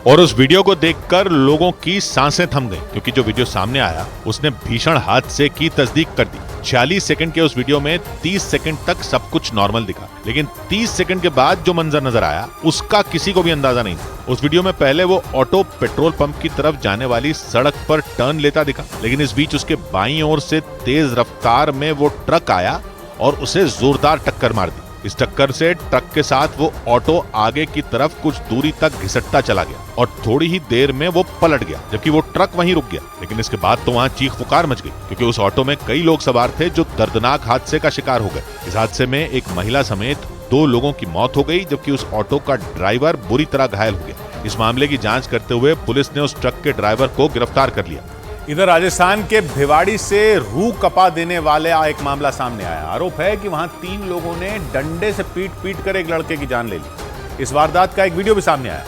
और उस वीडियो को देखकर लोगों की सांसें थम गईं, क्योंकि जो वीडियो सामने आया उसने भीषण हादसे की तस्दीक कर दी। 46 सेकंड के उस वीडियो में 30 सेकंड तक सब कुछ नॉर्मल दिखा, लेकिन 30 सेकंड के बाद जो मंजर नजर आया उसका किसी को भी अंदाजा नहीं था। उस वीडियो में पहले वो ऑटो पेट्रोल पंप की तरफ जाने वाली सड़क पर टर्न लेता दिखा, लेकिन इस बीच उसके बाईं ओर से तेज रफ्तार में वो ट्रक आया और उसे जोरदार टक्कर मार दी। इस टक्कर से ट्रक के साथ वो ऑटो आगे की तरफ कुछ दूरी तक घिसटता चला गया और थोड़ी ही देर में वो पलट गया, जबकि वो ट्रक वहीं रुक गया। लेकिन इसके बाद तो वहां चीख पुकार मच गई, क्योंकि उस ऑटो में कई लोग सवार थे जो दर्दनाक हादसे का शिकार हो गए। इस हादसे में एक महिला समेत 2 लोगों की मौत हो गई, जबकि उस ऑटो का ड्राइवर बुरी तरह घायल हो गया। इस मामले की जांच करते हुए पुलिस ने उस ट्रक के ड्राइवर को गिरफ्तार कर लिया। इधर राजस्थान के भिवाड़ी से रूह कपा देने वाला एक मामला सामने आया। आरोप है कि वहां 3 लोगों ने डंडे से पीट कर एक लड़के की जान ले ली। इस वारदात का एक वीडियो भी सामने आया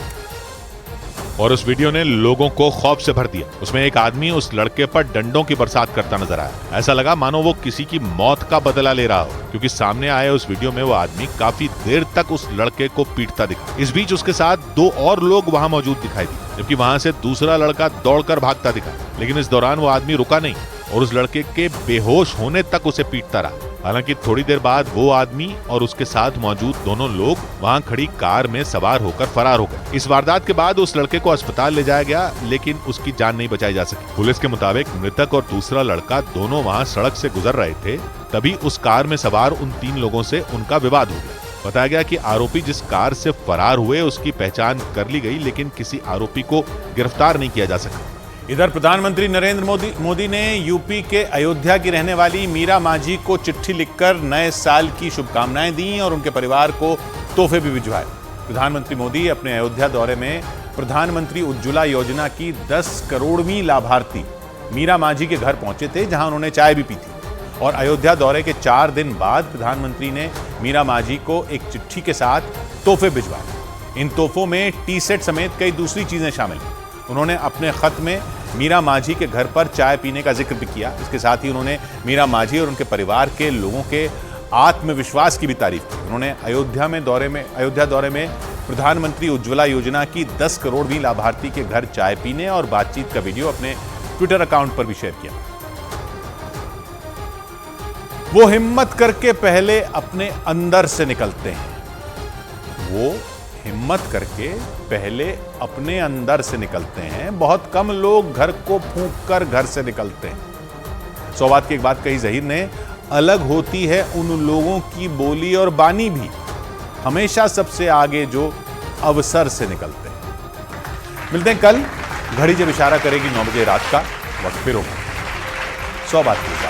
और उस वीडियो ने लोगों को खौफ से भर दिया। उसमें एक आदमी उस लड़के पर डंडों की बरसात करता नजर आया। ऐसा लगा मानो वो किसी की मौत का बदला ले रहा हो, क्योंकि सामने आए उस वीडियो में वो आदमी काफी देर तक उस लड़के को पीटता दिखा। इस बीच उसके साथ 2 और लोग वहां मौजूद दिखाई दिए, जबकि वहां से दूसरा लड़का दौड़कर भागता दिखा। लेकिन इस दौरान वो आदमी रुका नहीं और उस लड़के के बेहोश होने तक उसे पीटता रहा। हालांकि थोड़ी देर बाद वो आदमी और उसके साथ मौजूद दोनों लोग वहां खड़ी कार में सवार होकर फरार हो गए। इस वारदात के बाद उस लड़के को अस्पताल ले जाया गया, लेकिन उसकी जान नहीं बचाई जा सकी। पुलिस के मुताबिक मृतक और दूसरा लड़का दोनों वहां सड़क से गुजर रहे थे, तभी उस कार में सवार उन 3 लोगों से उनका विवाद हो गया। बताया गया कि आरोपी जिस कार से फरार हुए उसकी पहचान कर ली गई, लेकिन किसी आरोपी को गिरफ्तार नहीं किया जा सका। इधर प्रधानमंत्री नरेंद्र मोदी ने यूपी के अयोध्या की रहने वाली मीरा माझी को चिट्ठी लिखकर नए साल की शुभकामनाएं दी और उनके परिवार को तोहफे भी भिजवाए। प्रधानमंत्री मोदी अपने अयोध्या दौरे में प्रधानमंत्री उज्ज्वला योजना की 10 करोड़वीं लाभार्थी मीरा माझी के घर पहुंचे थे, जहां उन्होंने चाय भी पी थी। और अयोध्या दौरे के 4 दिन बाद प्रधानमंत्री ने मीरा माझी को एक चिट्ठी के साथ तोहफे भिजवाए। इन तोहफों में टी सेट समेत कई दूसरी चीजें शामिल हैं। उन्होंने अपने खत में मीरा माझी के घर पर चाय पीने का जिक्र भी किया। इसके साथ ही उन्होंने मीरा माझी और उनके परिवार के लोगों के आत्मविश्वास की भी तारीफ की। उन्होंने अयोध्या दौरे में प्रधानमंत्री उज्ज्वला योजना की 10 करोड़वीं लाभार्थी के घर चाय पीने और बातचीत का वीडियो अपने ट्विटर अकाउंट पर भी शेयर किया। वो हिम्मत करके पहले अपने अंदर से निकलते हैं। वो हिम्मत करके पहले अपने अंदर से निकलते हैं। बहुत कम लोग घर को फूंक कर घर से निकलते हैं। सौवात की एक बात कही जहीर ने, अलग होती है उन लोगों की बोली और बानी भी, हमेशा सबसे आगे जो अवसर से निकलते हैं। मिलते हैं कल। घड़ी जब इशारा करेगी 9 बजे रात का, वक्त फिर होगा 100 बात की।